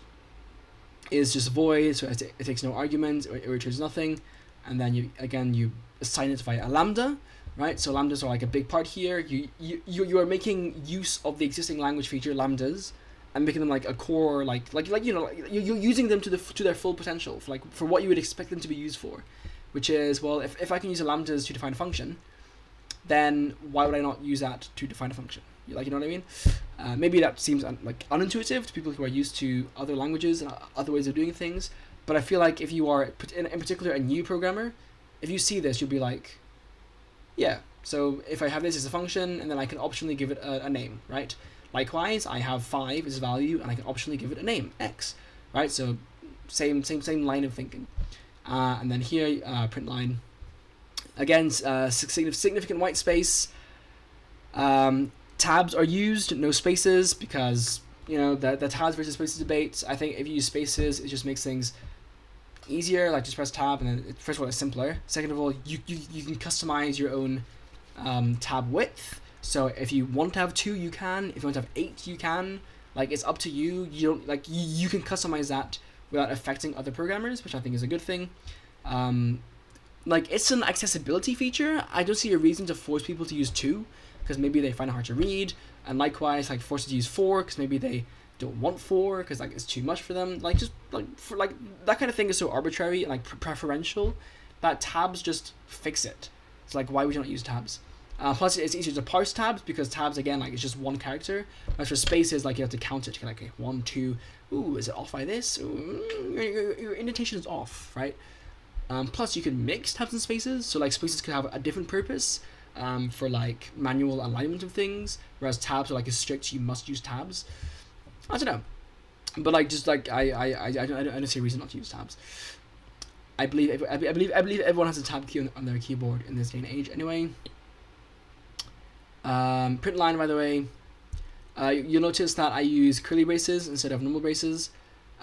is just void, so it takes no arguments, it returns nothing, and then you assign it via a lambda, right? So lambdas are like a big part here. You are making use of the existing language feature lambdas and making them like a core, like you know, you're using them to their full potential, for what you would expect them to be used for, which is, well, if I can use a lambdas to define a function, then why would I not use that to define a function? Like, you know what I mean? Maybe that seems unintuitive to people who are used to other languages and other ways of doing things, but I feel like if you are in particular a new programmer, if you see this, you'll be like, yeah, so if I have this as a function, and then I can optionally give it a name, right? Likewise, I have 5 as value, and I can optionally give it a name, x, right? So same line of thinking. And then here, print line. Again, significant white space. Tabs are used, no spaces, because, you know, the tabs versus spaces debate. I think if you use spaces, it just makes things easier. Like, just press tab, and then first of all, it's simpler. Second of all, you can customize your own tab width. So if you want to have 2, you can. If you want to have 8, you can. Like, it's up to you. You don't like you can customize that without affecting other programmers, which I think is a good thing. Like, it's an accessibility feature. I don't see a reason to force people to use 2, because maybe they find it hard to read, and likewise, like, force it to use 4 because maybe they don't want 4 because like it's too much for them. Like, just like that kind of thing is so arbitrary and like preferential that tabs just fix it. It's like, why would you not use tabs? Plus, it's easier to parse tabs because tabs, again, like, it's just one character. Whereas for spaces, like, you have to count it. You're like, okay, 1, 2. Ooh, is it off by this? Ooh, your indentation is off, right? Plus, you can mix tabs and spaces. So, like, spaces could have a different purpose for, like, manual alignment of things. Whereas tabs are, like, a strict, you must use tabs. I don't know. But, like, just, like, I don't see a reason not to use tabs. I believe everyone has a tab key on their keyboard in this day and age anyway. Print line, by the way, You'll notice that I use curly braces instead of normal braces.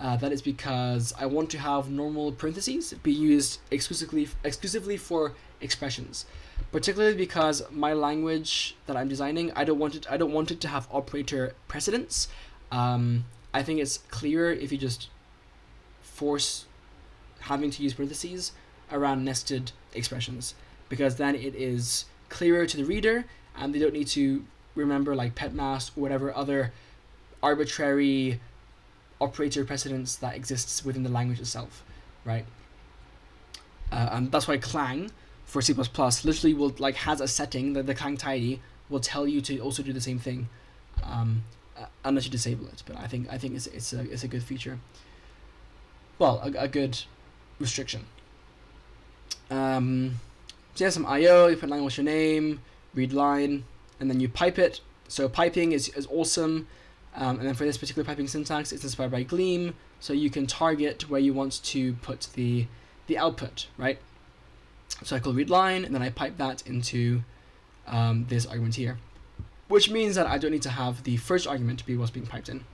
That is because I want to have normal parentheses be used exclusively for expressions, particularly because my language that I'm designing, I don't want it to have operator precedence. I think it's clearer if you just force having to use parentheses around nested expressions, because then it is clearer to the reader and they don't need to remember like pet mask or whatever other arbitrary operator precedence that exists within the language itself, right? And that's why clang for C++ literally will like has a setting that the clang tidy will tell you to also do the same thing, unless you disable it. But I think it's a good feature. Well, a good restriction. So yeah, some IO. You put line what's your name, read line, and then you pipe it. So piping is awesome. And then for this particular piping syntax, it's inspired by Gleam, so you can target where you want to put the output, right? So I call read line, and then I pipe that into this argument here, which means that I don't need to have the first argument to be what's being piped in.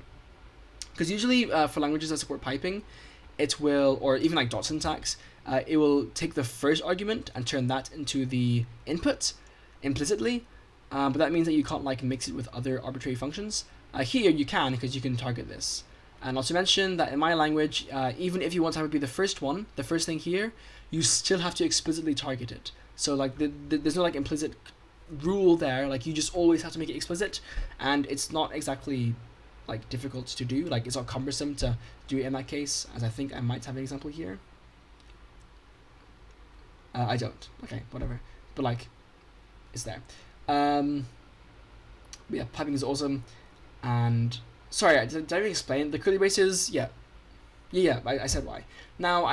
Because usually for languages that support piping, it will, or even like dot syntax, it will take the first argument and turn that into the input implicitly, but that means that you can't like mix it with other arbitrary functions. Here you can, because you can target this. And not to mention that in my language, even if you want to have it be the first one, the first thing here, you still have to explicitly target it. So like there's no like implicit rule there, like you just always have to make it explicit, and it's not exactly like difficult to do, like it's not cumbersome to do it in that case, as I think I might have an example here. I don't, okay, whatever, but like it's there. Yeah, piping is awesome. And sorry, did I even explain the curly braces? Yeah, I said why. Now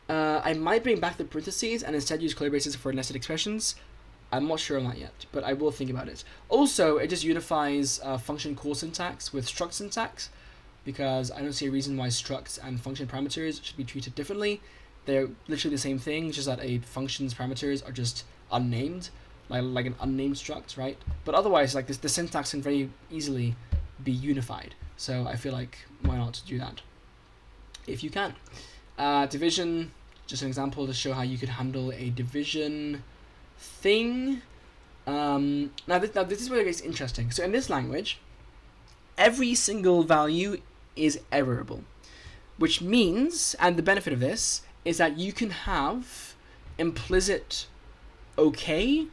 I might bring back the parentheses and instead use curly braces for nested expressions. I'm not sure on that yet, but I will think about it. Also, it just unifies function call syntax with struct syntax, because I don't see a reason why structs and function parameters should be treated differently. They're literally the same thing, just that a function's parameters are just unnamed, like an unnamed struct, right? But otherwise, like the syntax can very easily be unified. So I feel like why not do that if you can. Division, just an example to show how you could handle a division thing. Now this is where it gets interesting. So in this language, every single value is errorable, which means, and the benefit of this is that you can have implicit okay,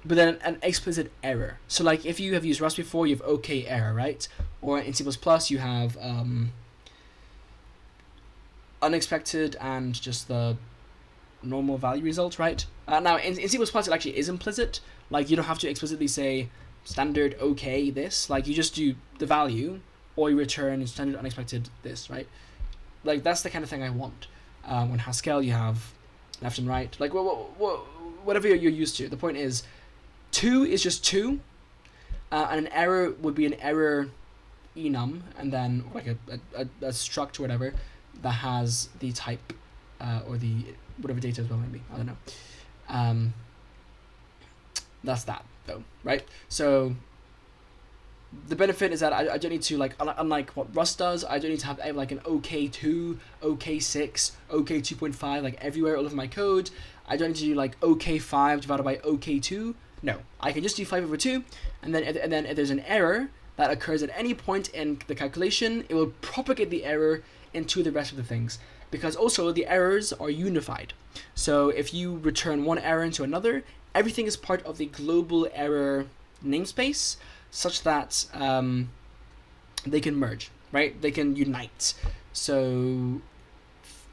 but then an explicit error. So like if you have used Rust before, you have okay error, right? Or in C++ you have unexpected and just the normal value result, right? Now in C++ it actually is implicit. Like you don't have to explicitly say standard okay this. Like you just do the value, or you return standard unexpected this, right? Like that's the kind of thing I want. In Haskell you have left and right, like whatever you're used to. The point is, 2 is just 2, and an error would be an error enum, and then like a struct or whatever that has the type or the whatever data as well, maybe, I don't know. That's that though, right? So the benefit is that I don't need to, like, unlike what Rust does, I don't need to have like an OK2, OK6, OK2.5 like everywhere all over my code. I don't need to do like OK5 divided by OK2. No, I can just do 5 over 2, and then if there's an error that occurs at any point in the calculation, it will propagate the error into the rest of the things, because also the errors are unified. So if you return one error into another, everything is part of the global error namespace, such that they can merge, right? They can unite. So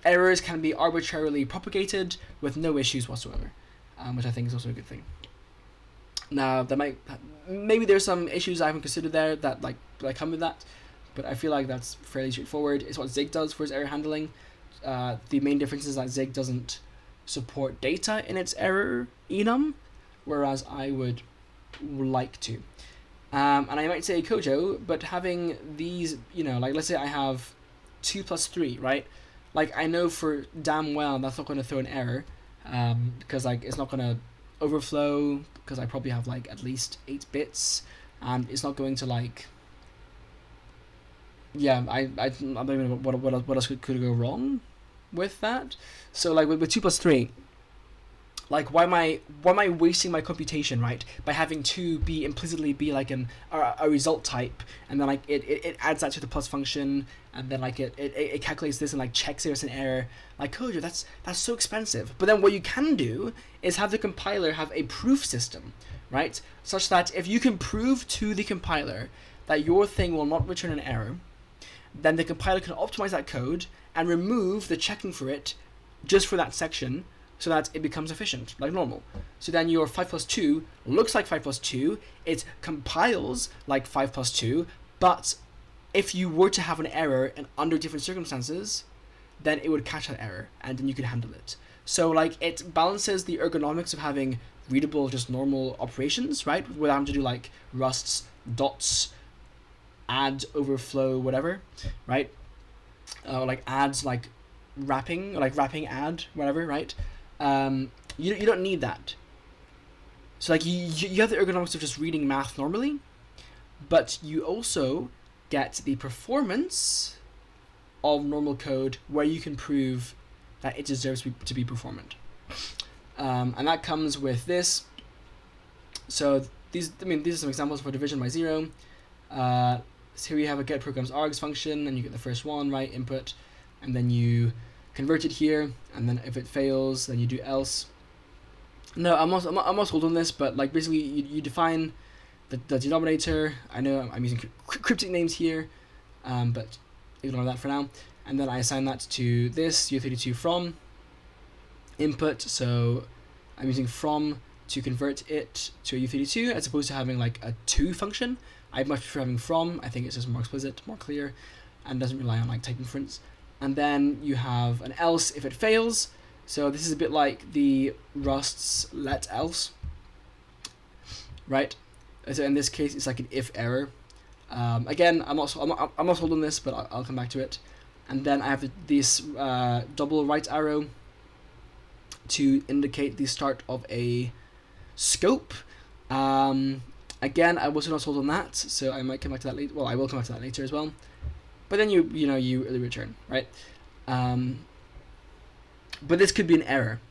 errors can be arbitrarily propagated with no issues whatsoever, which I think is also a good thing. Now, maybe there's some issues I haven't considered there that come with that, but I feel like that's fairly straightforward. It's what Zig does for its error handling. The main difference is that Zig doesn't support data in its error enum, whereas I would like to. And I might say Kojo, but having these, like let's say I have 2 plus 3, right? Like I know for damn well that's not going to throw an error, because like it's not going to overflow, because I probably have like at least 8 bits and it's not going to like. Yeah, I don't know what else could go wrong with that. So like with 2 plus 3, like why am I wasting my computation, right, by having 2 be implicitly be like a result type, and then like it adds that to the plus function, and then like it calculates this and like checks if it's an error. Like, Kojo, that's so expensive. But then what you can do is have the compiler have a proof system, right, such that if you can prove to the compiler that your thing will not return an error, then the compiler can optimize that code and remove the checking for it just for that section, so that it becomes efficient, like normal. So then your 5 plus 2 looks like 5 plus 2, it compiles like 5 plus 2, but if you were to have an error and under different circumstances, then it would catch that error, and then you could handle it. So like it balances the ergonomics of having readable, just normal operations, right, without having to do like rusts, dots, add, overflow, whatever, right? Like adds, like wrapping, add, whatever, right? You don't need that. So like you have the ergonomics of just reading math normally, but you also get the performance of normal code where you can prove that it deserves to be performant. And that comes with this. So these are some examples for division by 0. So here we have a get programs args function, and you get the first one, right, input, and then you convert it here, and then if it fails, then you do else. No, I'm not sold on this, but like basically you define the denominator. I know I'm using cryptic names here, but ignore that for now. And then I assign that to this U32 from input. So I'm using from to convert it to a U32 as opposed to having like a to function. I much prefer having from. I think it's just more explicit, more clear, and doesn't rely on like type inference. And then you have an else if it fails. So this is a bit like the Rust's let else, right? So in this case, it's like an if error. Again, I'm not sold on this, but I'll come back to it. And then I have this double right arrow to indicate the start of a scope. Again, I was not sold on that, so I might come back to that later. Well, I will come back to that later as well. But then you really return, right? But this could be an error,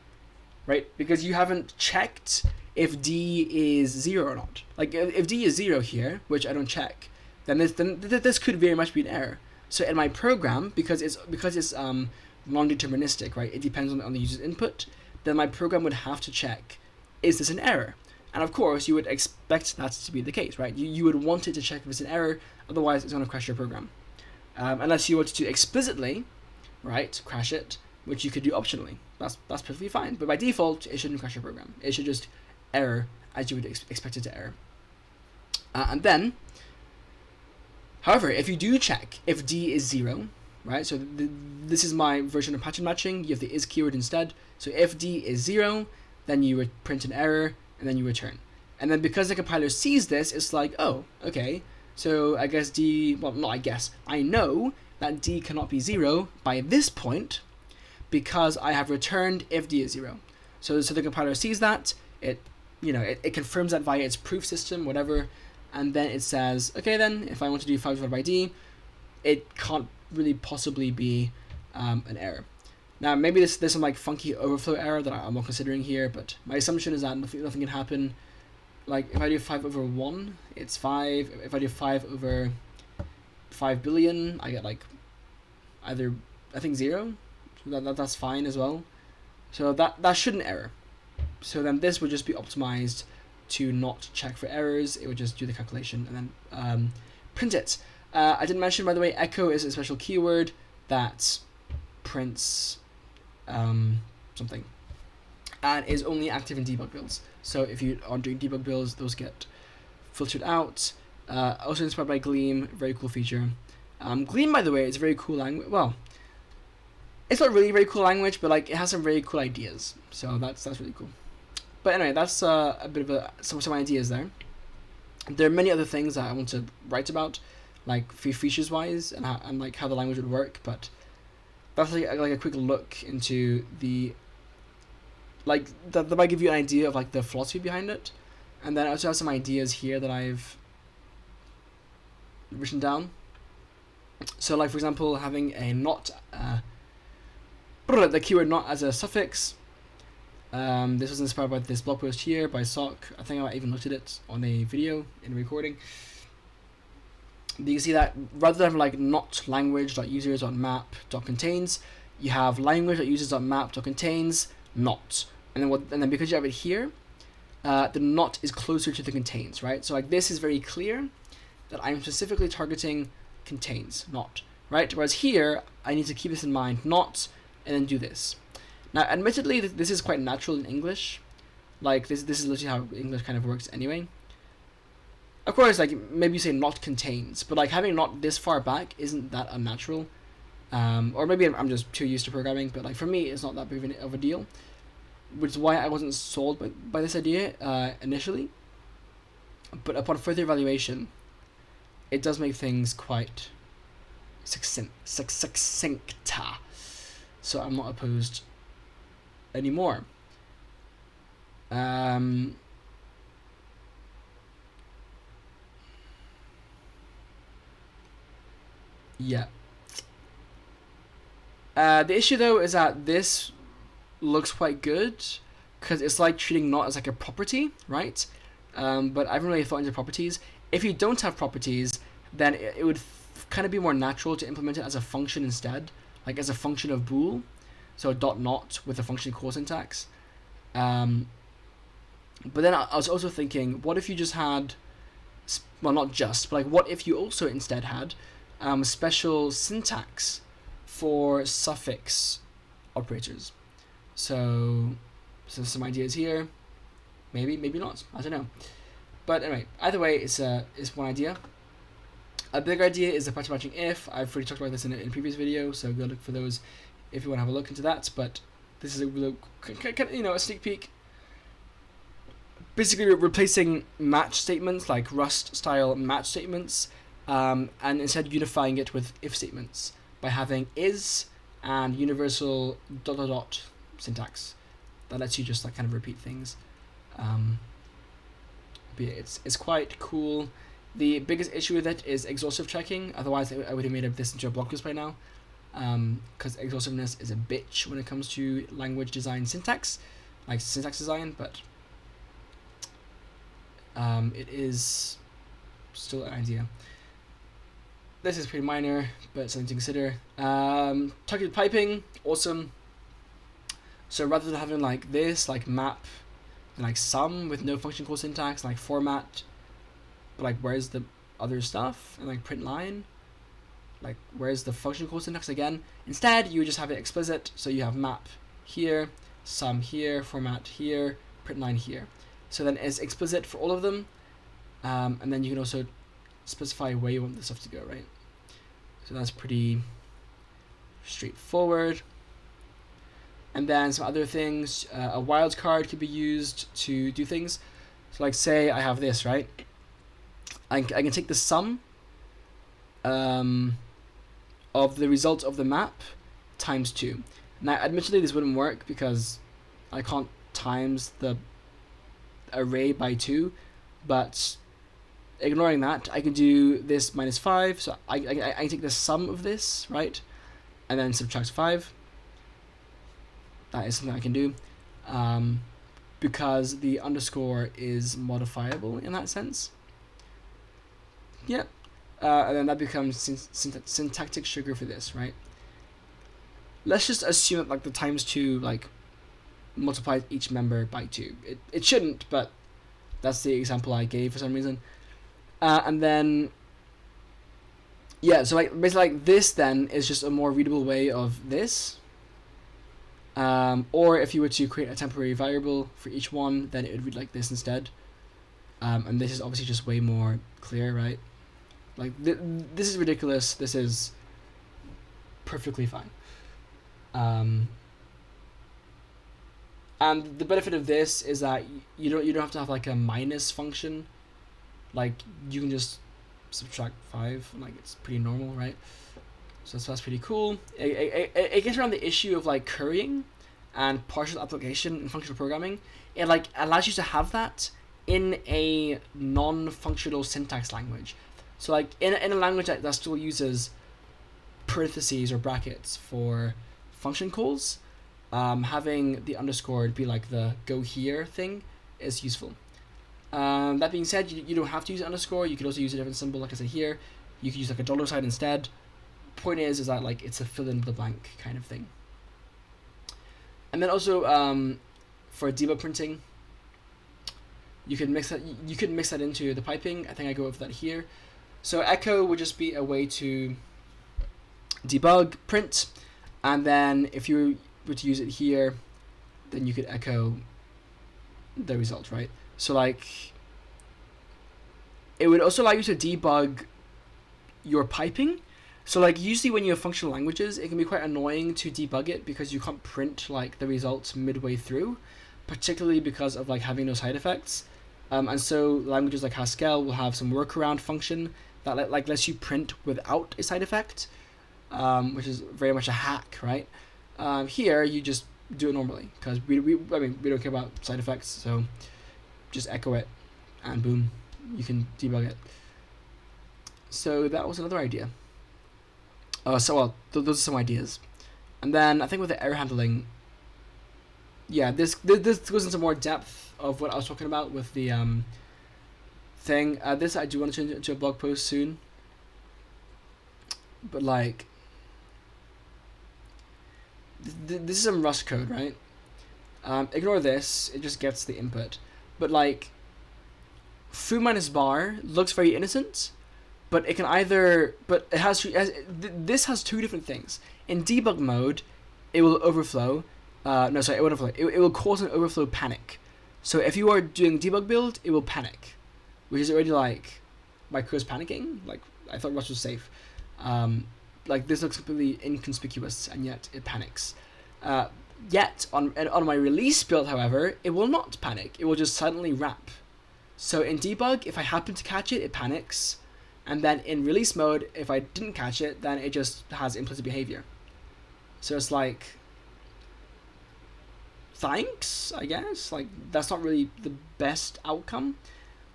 right? Because you haven't checked if D is 0 or not. Like if D is 0 here, which I don't check, then this could very much be an error. So in my program, because it's non-deterministic, right? It depends on the user's input. Then my program would have to check, is this an error? And of course, you would expect that to be the case, right? You would want it to check if it's an error, otherwise it's going to crash your program. Unless you wanted to explicitly, right, crash it, which you could do optionally. That's perfectly fine. But by default, it shouldn't crash your program. It should just error as you would expect it to error. And then, however, if you do check if D is 0, right? So this is my version of pattern matching. You have the is keyword instead. So if D is 0, then you would print an error, and then you return. And then because the compiler sees this, it's like, oh, okay, so I guess D, well, not I guess, I know that D cannot be 0 by this point because I have returned if D is 0. So the compiler sees that, it confirms that via its proof system, whatever, and then it says, okay, then if I want to do 5 divided by D, it can't really possibly be an error. Now, maybe there's some like funky overflow error that I'm not considering here, but my assumption is that nothing can happen. Like if I do 5 over 1, it's 5. If I do 5 over 5 billion, I get like either, I think 0. So that's fine as well. So that shouldn't error. So then this would just be optimized to not check for errors. It would just do the calculation and then print it. I didn't mention, by the way, echo is a special keyword that prints something and is only active in debug builds. So if you are doing debug builds, those get filtered out. Also inspired by Gleam, very cool feature. Gleam, by the way, is a very cool language. Well, it's not really a very cool language, but like it has some very cool ideas. So that's really cool. But anyway, that's a bit of some ideas there. There are many other things that I want to write about, like features wise and like how the language would work, but that's like a quick look into the, like, that might give you an idea of like the philosophy behind it. And then I also have some ideas here that I've written down. So like for example, having a not, the keyword not as a suffix. This was inspired by this blog post here by Sock. I think I even looked at it on a video in a recording. You can see that rather than like not language.users.map.contains, you have language.users.map.contains not, and then because you have it here, the not is closer to the contains, right? So like this is very clear that I'm specifically targeting contains, not, right? Whereas here I need to keep this in mind, not, and then do this. Now, admittedly, this is quite natural in English. Like this is literally how English kind of works anyway. Of course, like maybe you say not contains, but like having not this far back isn't that unnatural. Or maybe I'm just too used to programming, but like for me, it's not that big of a deal. Which is why I wasn't sold by this idea initially. But upon further evaluation, it does make things quite succinct. So I'm not opposed anymore. Yeah. The issue though is that this looks quite good because it's like treating not as like a property, right? But I haven't really thought into properties. If you don't have properties, then it would kind of be more natural to implement it as a function instead, like as a function of bool. So dot not with a function call syntax. But then I was also thinking, what if you just had, well, not just, but like what if you also instead had special syntax for suffix operators? So some ideas here, maybe not, I don't know. But anyway, either way, it's one idea. A big idea is the pattern matching if. I've already talked about this in a previous video, so go look for those if you want to have a look into that. But this is a sneak peek. Basically, replacing match statements like Rust style match statements, and instead unifying it with if statements by having is and universal ... syntax that lets you just like kind of repeat things. But yeah, it's quite cool. The biggest issue with it is exhaustive checking. Otherwise, I would have made this into a blog post by now. Because exhaustiveness is a bitch when it comes to language design syntax, like syntax design. But it is still an idea. This is pretty minor, but something to consider. Targeted piping, awesome. So rather than having like this, like map, and like sum with no function call syntax, like format, but like where's the other stuff, and like print line, like where's the function call syntax again? Instead, you just have it explicit, so you have map here, sum here, format here, print line here. So then it's explicit for all of them, and then you can also specify where you want the stuff to go, right? So that's pretty straightforward. And then some other things, a wildcard could be used to do things. So like say I have this, right? I can take the sum of the result of the map times 2. Now admittedly this wouldn't work because I can't times the array by 2, but ignoring that, I can do this minus 5, so I can take the sum of this, right, and then subtract 5. That is something I can do, because the underscore is modifiable in that sense. Yeah, and then that becomes syntactic sugar for this, right? Let's just assume that like the times 2 like multiplies each member by 2. It shouldn't, but that's the example I gave for some reason. And then, yeah, so like basically like this then is just a more readable way of this. Or if you were to create a temporary variable for each one, then it would read like this instead. And this is obviously just way more clear, right? Like this is ridiculous. This is perfectly fine. And the benefit of this is that you don't have to have like a minus function. Like you can just subtract 5. Like it's pretty normal, right? So that's pretty cool. It gets around the issue of like currying and partial application in functional programming. It like allows you to have that in a non-functional syntax language. So like in a language that still uses parentheses or brackets for function calls, having the underscore be like the go here thing is useful. That being said, you don't have to use underscore. You could also use a different symbol, like I said here. You could use like a dollar sign instead. Point is that like it's a fill in the blank kind of thing. And then also for debug printing, you could mix that into the piping. I think I go over that here. So echo would just be a way to debug print, and then if you were to use it here, then you could echo the result, right? So like it would also allow you to debug your piping. So like usually when you have functional languages, it can be quite annoying to debug it because you can't print like the results midway through, particularly because of like having no side effects. And so languages like Haskell will have some workaround function that lets you print without a side effect, which is very much a hack, right? Here you just do it normally because we don't care about side effects, so just echo it, and boom, you can debug it. So that was another idea. Those are some ideas, and then I think with the error handling, yeah, this goes into more depth of what I was talking about with the thing. This I do want to change into a blog post soon, but like this is some Rust code, right? Ignore this; it just gets the input. But like, foo minus bar looks very innocent, but it can either, this has two different things. In debug mode, it will overflow. It won't overflow. It will cause an overflow panic. So if you are doing debug build, it will panic, which is already like, my code's panicking. Like I thought Rust was safe. Like this looks completely inconspicuous, and yet it panics. Yet on my release build, however, it will not panic. It will just suddenly wrap. So in debug, if I happen to catch it, it panics. And then in release mode, if I didn't catch it, then it just has implicit behavior. So it's like, thanks, I guess. Like, that's not really the best outcome.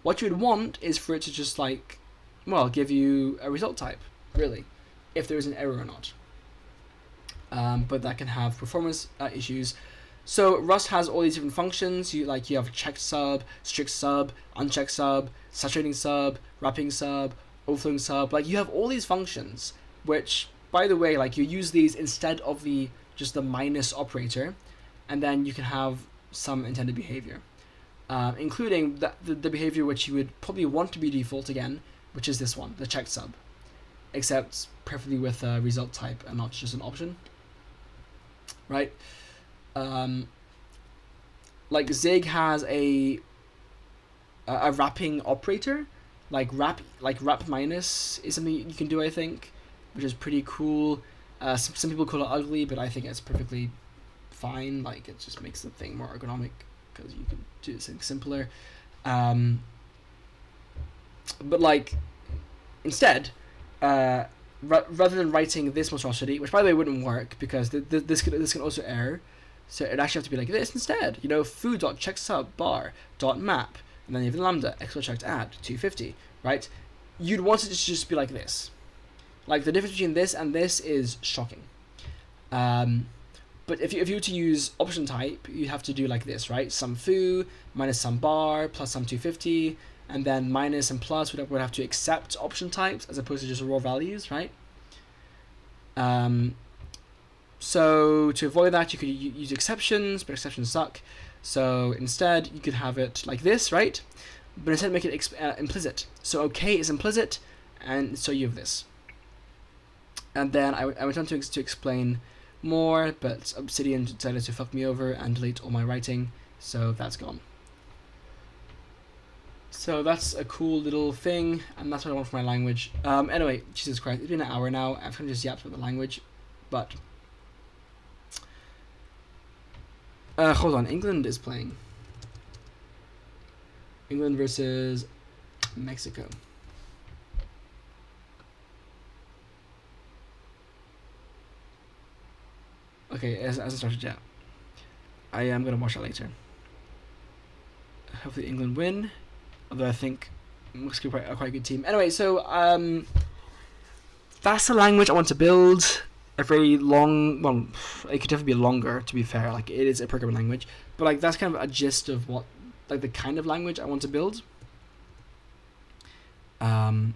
What you would want is for it to just like, well, give you a result type, really, if there is an error or not. But that can have performance issues. So Rust has all these different functions. You have checked sub, strict sub, unchecked sub, saturating sub, wrapping sub, overflowing sub. Like you have all these functions, which, by the way, like you use these instead of just the minus operator, and then you can have some intended behavior, including the behavior which you would probably want to be default again, which is this one, the checked sub, except preferably with a result type and not just an option, right? Like Zig has a wrapping operator, like wrap minus is something you can do, I think, which is pretty cool. Some people call it ugly, but I think it's perfectly fine. Like it just makes the thing more ergonomic because you can do something simpler. But like instead, rather than writing this monstrosity, which by the way wouldn't work because this can also error. So it actually have to be like this instead. Foo.checkSub bar dot map, and then you have the lambda checked add 250, right? You'd want it to just be like this. Like the difference between this and this is shocking. But if you were to use option type, you have to do like this, right? Some foo minus some bar plus some 250, and then minus and plus would have to accept option types as opposed to just raw values, right? So to avoid that, you could use exceptions, but exceptions suck. So instead, you could have it like this, right? But instead make it implicit. So OK is implicit, and so you have this. And then I went on to explain more, but Obsidian decided to fuck me over and delete all my writing, so that's gone. So that's a cool little thing, and that's what I want for my language. Anyway, Jesus Christ, it's been an hour now. I've kind of just yapped about the language, but hold on, England is playing. England versus Mexico. Okay, as I started, yeah. I am gonna watch that later. Hopefully England win, although I think looks like a quite good team. Anyway, so that's the language I want to build. A very long, well, it could definitely be longer, to be fair. Like, it is a programming language, but like that's kind of a gist of what, like, the kind of language I want to build. Okay,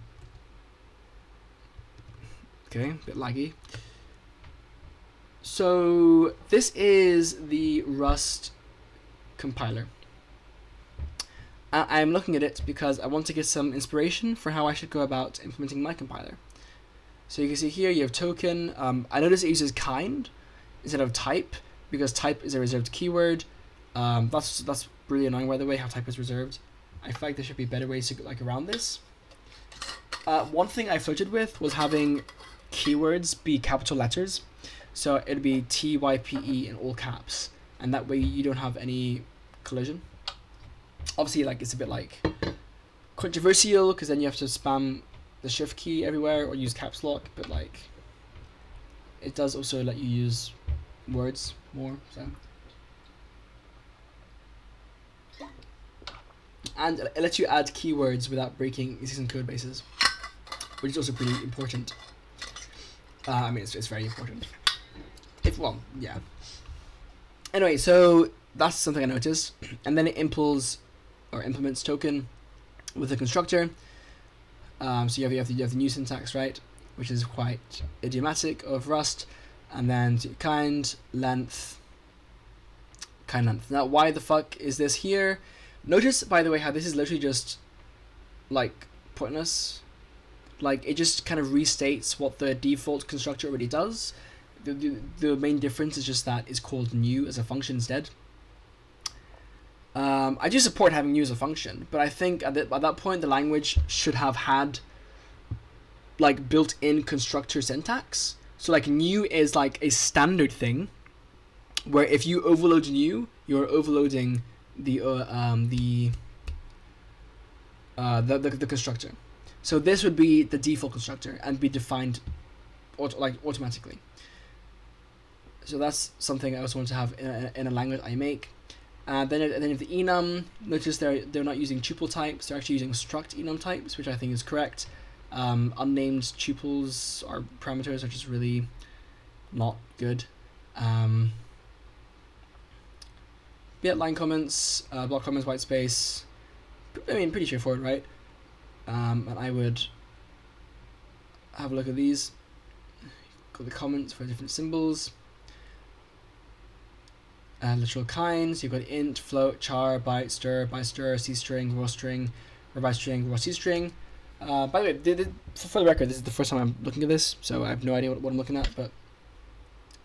a bit laggy. So this is the Rust compiler. I'm looking at it because I want to get some inspiration for how I should go about implementing my compiler. So you can see here you have token. I notice it uses kind instead of type because type is a reserved keyword. That's really annoying, by the way, how type is reserved. I feel like there should be better ways to get like around this. One thing I flirted with was having keywords be capital letters. So it'd be TYPE in all caps, and that way you don't have any collision. Obviously, like, it's a bit like controversial because then you have to spam the shift key everywhere or use caps lock, but like it does also let you use words more. So, and it lets you add keywords without breaking existing code bases, which is also pretty important. I mean, it's very important. Yeah. Anyway, so that's something I noticed, and then it implements token with a constructor. So you have the new syntax, right, which is quite idiomatic of Rust, and then kind length. Now, why the fuck is this here? Notice, by the way, how this is literally just like pointless. Like, it just kind of restates what the default constructor already does. The main difference is just that it's called new as a function instead. I do support having new as a function, but I think at that point the language should have had like built-in constructor syntax. So like new is like a standard thing, where if you overload new, you're overloading the constructor. So this would be the default constructor and be defined automatically. So that's something I also want to have in a language I make. Then if the enum, notice they're not using tuple types, they're actually using struct enum types, which I think is correct. Unnamed tuples or parameters are just really not good. Yeah, line comments, block comments, white space. I mean, pretty straightforward, right? And I would have a look at these. Got the comments for different symbols. Literal kinds, you've got int, float, char, byte, stir, by stir, c string, raw string, or by string, raw c string. By the way, for the record, this is the first time I'm looking at this, so I have no idea what I'm looking at, but,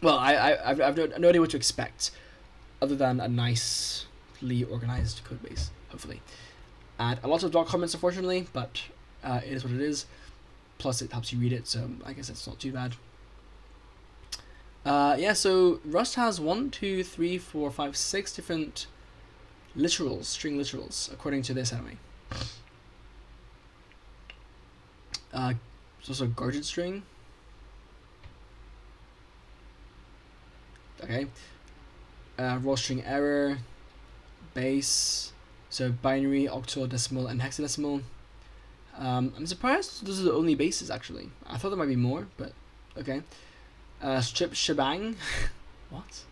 well, I've no idea what to expect, other than a nicely organized code base, hopefully. And a lot of dot comments, unfortunately, but it is what it is. Plus, it helps you read it, so I guess it's not too bad. Yeah, so Rust has 1, 2, 3, 4, 5, 6 different literals, string literals, according to this anyway. It's also guarded string. Okay. Raw string error, base, so binary, octal, decimal, and hexadecimal. I'm surprised those are the only bases, actually. I thought there might be more, but okay. Strip shebang. What?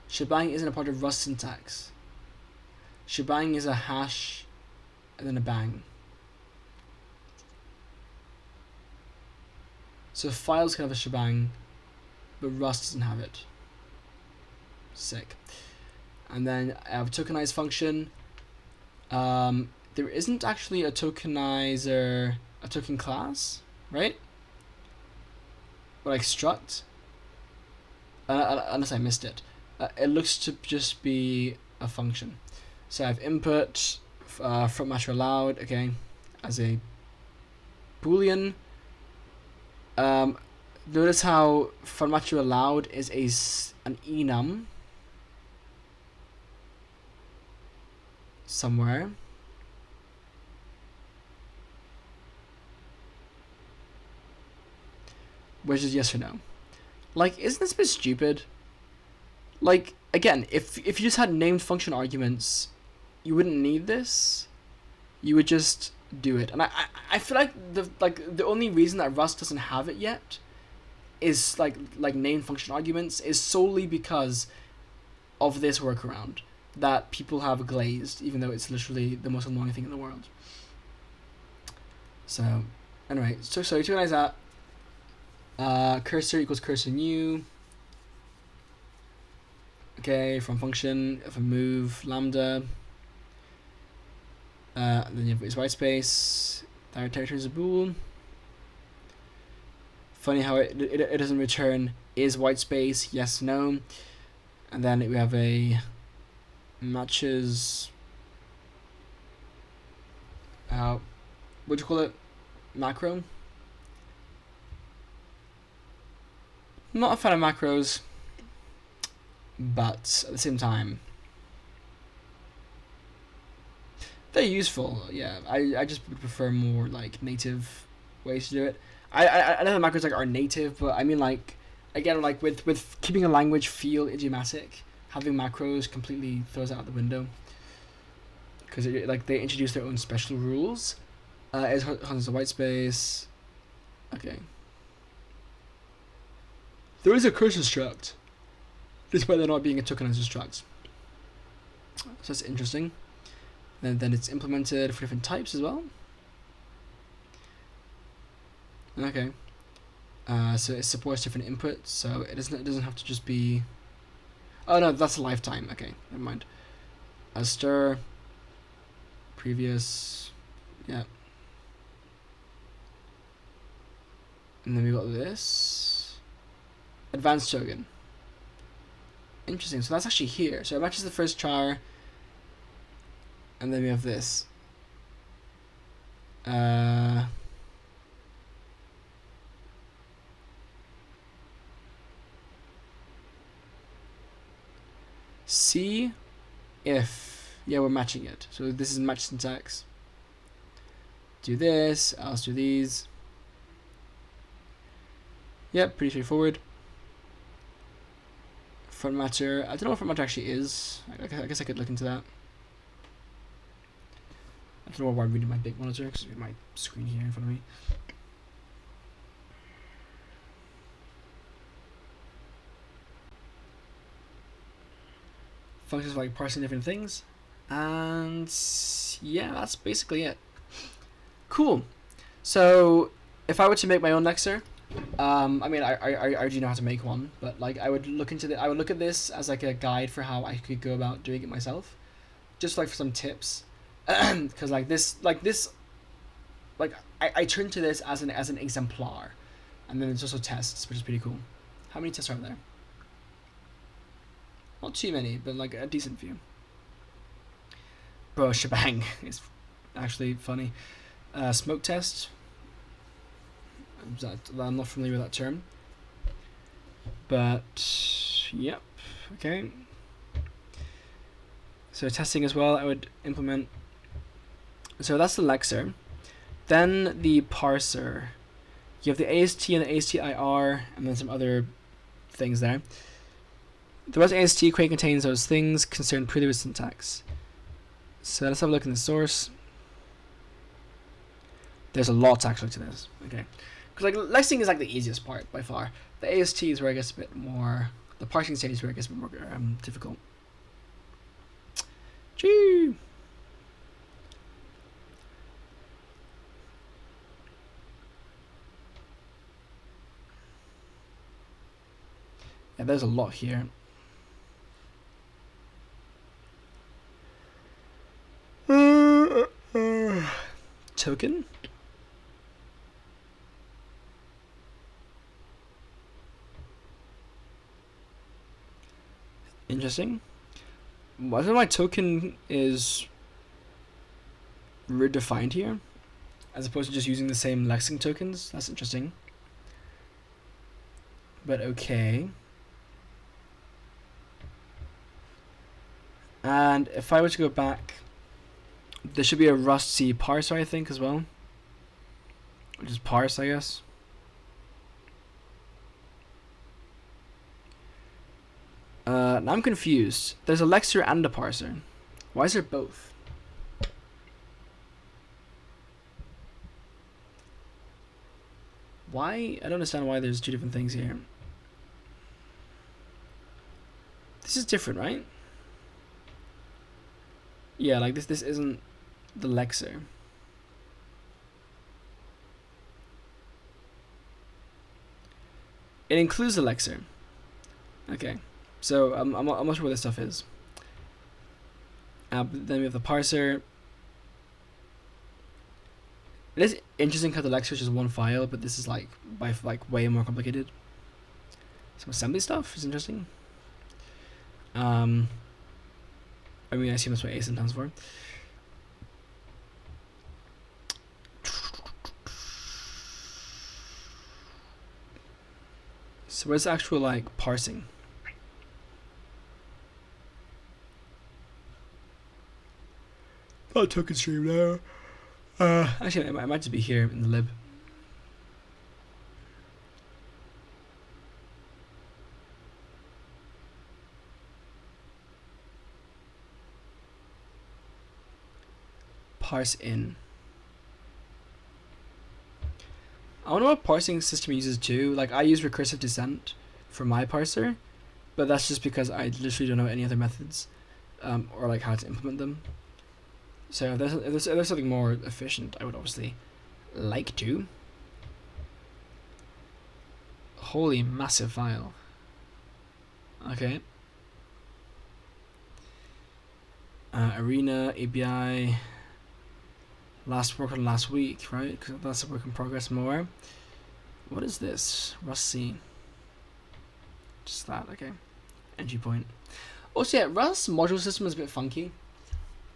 Shebang isn't a part of Rust syntax. Shebang is a hash and then a bang. So files can have a shebang, but Rust doesn't have it. Sick. And then I have a tokenized function. There isn't actually a tokenizer, a token class, right? Or like struct, unless I missed it. It looks to just be a function. So I have input from matter allowed, okay, as a boolean. Notice how from matter allowed is an enum somewhere. Which is yes or no. Like, isn't this a bit stupid? Like, again, if you just had named function arguments, you wouldn't need this. you would just do it. And I feel like the only reason that Rust doesn't have it yet is like name function arguments is solely because of this workaround that people have glazed, even though it's literally the most annoying thing in the world. So anyway, so you recognize that cursor equals cursor new. Okay, from function, if I move lambda, then you have white space, directory returns a bool. Funny how it doesn't return is white space, yes, no. And then we have a matches, what do you call it, macro. Not a fan of macros, but at the same time they're useful. Yeah, I just would prefer more like native ways to do it. I know the macros like are native, but I mean like again like with keeping a language feel idiomatic, having macros completely throws it out the window because like they introduce their own special rules. Is a white space. Okay. There is a cursor struct, despite there not being a tokenized struct. So that's interesting. Then it's implemented for different types as well. Okay. So it supports different inputs, so it doesn't have to just be. Oh no, that's a lifetime. Okay, never mind. A stir. Previous. Yeah. And then we got this. Advanced token. Interesting. So that's actually here. So it matches the first char. And then we have this. See if we're matching it. So this is match syntax. Do this. I'll do these. Yep, pretty straightforward. Front matter. I don't know what front matter actually is. I guess I could look into that. I don't know why I'm reading my big monitor because I have my screen here in front of me. Functions like parsing different things. And yeah, that's basically it. Cool. So if I were to make my own Lexer, I mean, I already know how to make one, but like I would look at this as like a guide for how I could go about doing it myself, just like for some tips, because I turn to this as an exemplar, and then there's also tests, which is pretty cool. How many tests are there? Not too many, but like a decent few. Bro, shebang is actually funny. Smoke test. I'm not familiar with that term, but yep, okay. So testing as well, I would implement. So that's the Lexer. Then the parser. You have the AST and the ASTIR, and then some other things there. The Rust AST query contains those things concerned purely with syntax. So let's have a look in the source. There's a lot actually to this. Okay. Because like lexing is like the easiest part by far. The AST is where it gets a bit more. The parsing stage is where it gets a bit more difficult. Gee. Yeah, there's a lot here. Token. Interesting. Whether my token is redefined here, as opposed to just using the same lexing tokens, that's interesting. But okay. And if I were to go back, there should be a Rust C parser, I think, as well. Which is parse, I guess. Now I'm confused. There's a Lexer and a parser. Why is there both? Why? I don't understand why there's two different things here. This is different, right? Yeah, like this isn't the Lexer. It includes the Lexer. Okay, so I'm not sure what this stuff is. Then we have the parser. It is interesting how the Lexer is just one file, but this is like way more complicated. Some assembly stuff is interesting. I mean, I assume that's what ASIN stands for. So where's the actual like parsing? Not token stream now. Actually, it might just be here in the lib. Parse in. I wonder what parsing system uses too. Like, I use recursive descent for my parser, but that's just because I literally don't know any other methods, or like how to implement them. So if there's something more efficient, I would obviously like to. Holy massive file. Okay. Arena API. Last work on last week, right? Because that's a work in progress more. What is this? Rust C. Just that, okay. Entry point. Also, yeah, Rust module system is a bit funky.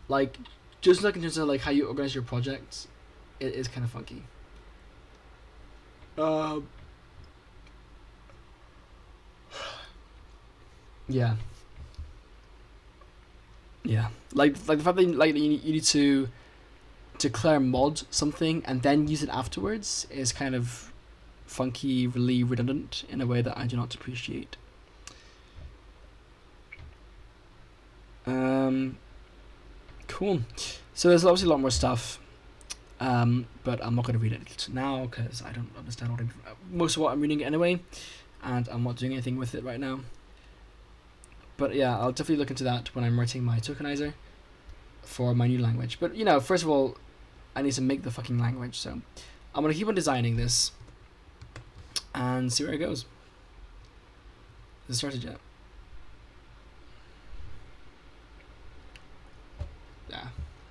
Like, just like in terms of like how you organize your projects, it is kind of funky. Yeah. Yeah. Like the fact that you need to declare mod something and then use it afterwards is kind of funky, really redundant in a way that I do not appreciate. Cool. So there's obviously a lot more stuff, but I'm not going to read it now because I don't understand most of what I'm reading anyway, and I'm not doing anything with it right now. But yeah, I'll definitely look into that when I'm writing my tokenizer for my new language. But, you know, first of all, I need to make the fucking language, so I'm going to keep on designing this and see where it goes. Has it started yet? Yeah,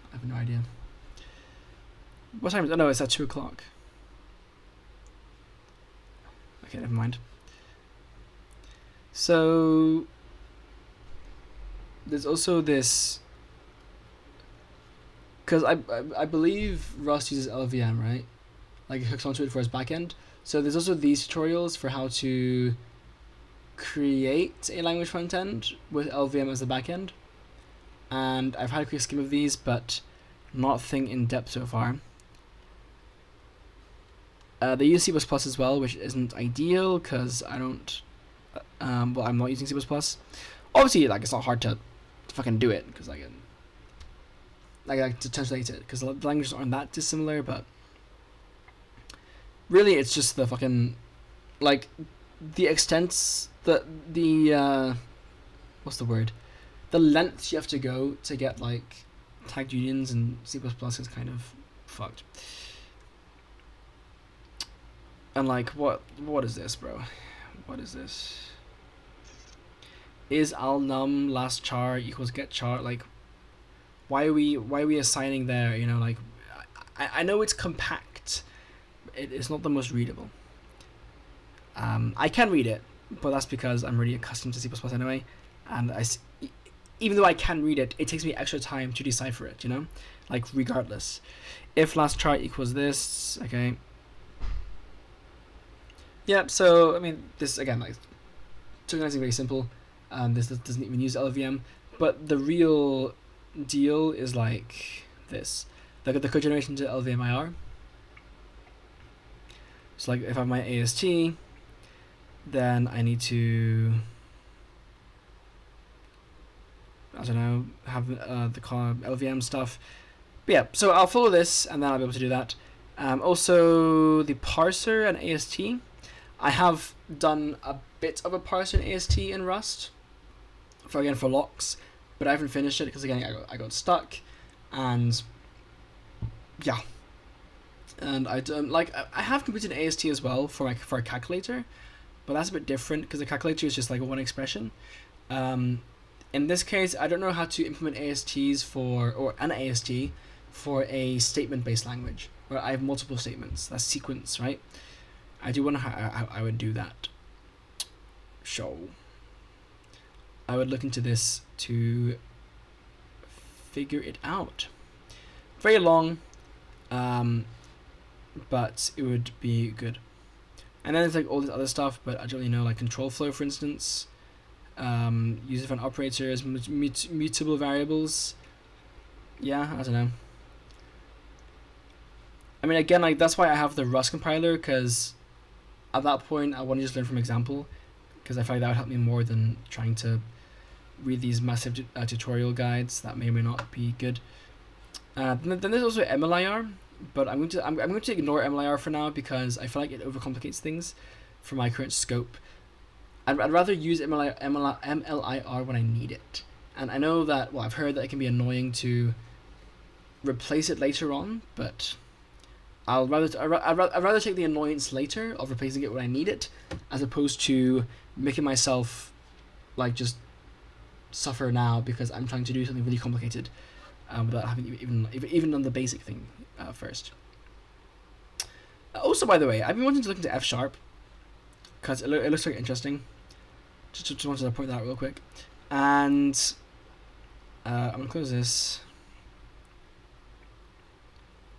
I have no idea. What time is it? Oh no, it's at 2 o'clock. Okay, never mind. So there's also this, because I believe Rust uses LVM, right? Like, it hooks onto it for its backend. So there's also these tutorials for how to create a language front end with LVM as the backend. And I've had a quick skim of these, but nothing in depth so far. They use C++ as well, which isn't ideal because I don't. Well, I'm not using C++. Obviously, like, it's not hard to fucking do it because I to translate it because the languages aren't that dissimilar, but really it's just the fucking, like, the extents, the what's the word? The lengths you have to go to get like tagged unions in C++ is kind of fucked. And like, what is this, bro? What is this? Is al_num last char equals get char? Like, why are we assigning there? You know, like, I know it's compact. It's not the most readable. I can read it, but that's because I'm really accustomed to C++ anyway, and even though I can read it, it takes me extra time to decipher it, you know? Like, regardless. If last chart equals this, okay. Yeah, so, I mean, this, again, like, tokenizing very simple. This doesn't even use LVM, but the real deal is, like, this. Look at the code generation to LVMIR. So, like, if I have my AST, then I need to, I don't know, have the LVM stuff. But yeah, so I'll follow this, and then I'll be able to do that. Also, the parser and AST. I have done a bit of a parser and AST in Rust, for locks, but I haven't finished it because again I got stuck, and yeah, and I don't I have completed an AST as well for a calculator, but that's a bit different because the calculator is just like one expression. In this case, I don't know how to implement ASTs or an AST for a statement-based language where I have multiple statements. That's sequence, right? I do wonder how I would do that. So I would look into this to figure it out. Very long, but it would be good. And then there's like all this other stuff, but I don't really know, like control flow, for instance. Use different operators, mutable variables. Yeah, I don't know. I mean, again, like that's why I have the Rust compiler, because at that point I want to just learn from example, because I feel like that would help me more than trying to read these massive tutorial guides that may or may not be good. Then there's also MLIR, but I'm going to ignore MLIR for now because I feel like it overcomplicates things for my current scope. I'd rather use MLIR when I need it. And I know that, well, I've heard that it can be annoying to replace it later on, but I'd rather take the annoyance later of replacing it when I need it, as opposed to making myself like just suffer now because I'm trying to do something really complicated without having even done the basic thing first. Also, by the way, I've been wanting to look into F# because it looks very interesting. Just wanted to point that out real quick. And I'm going to close this.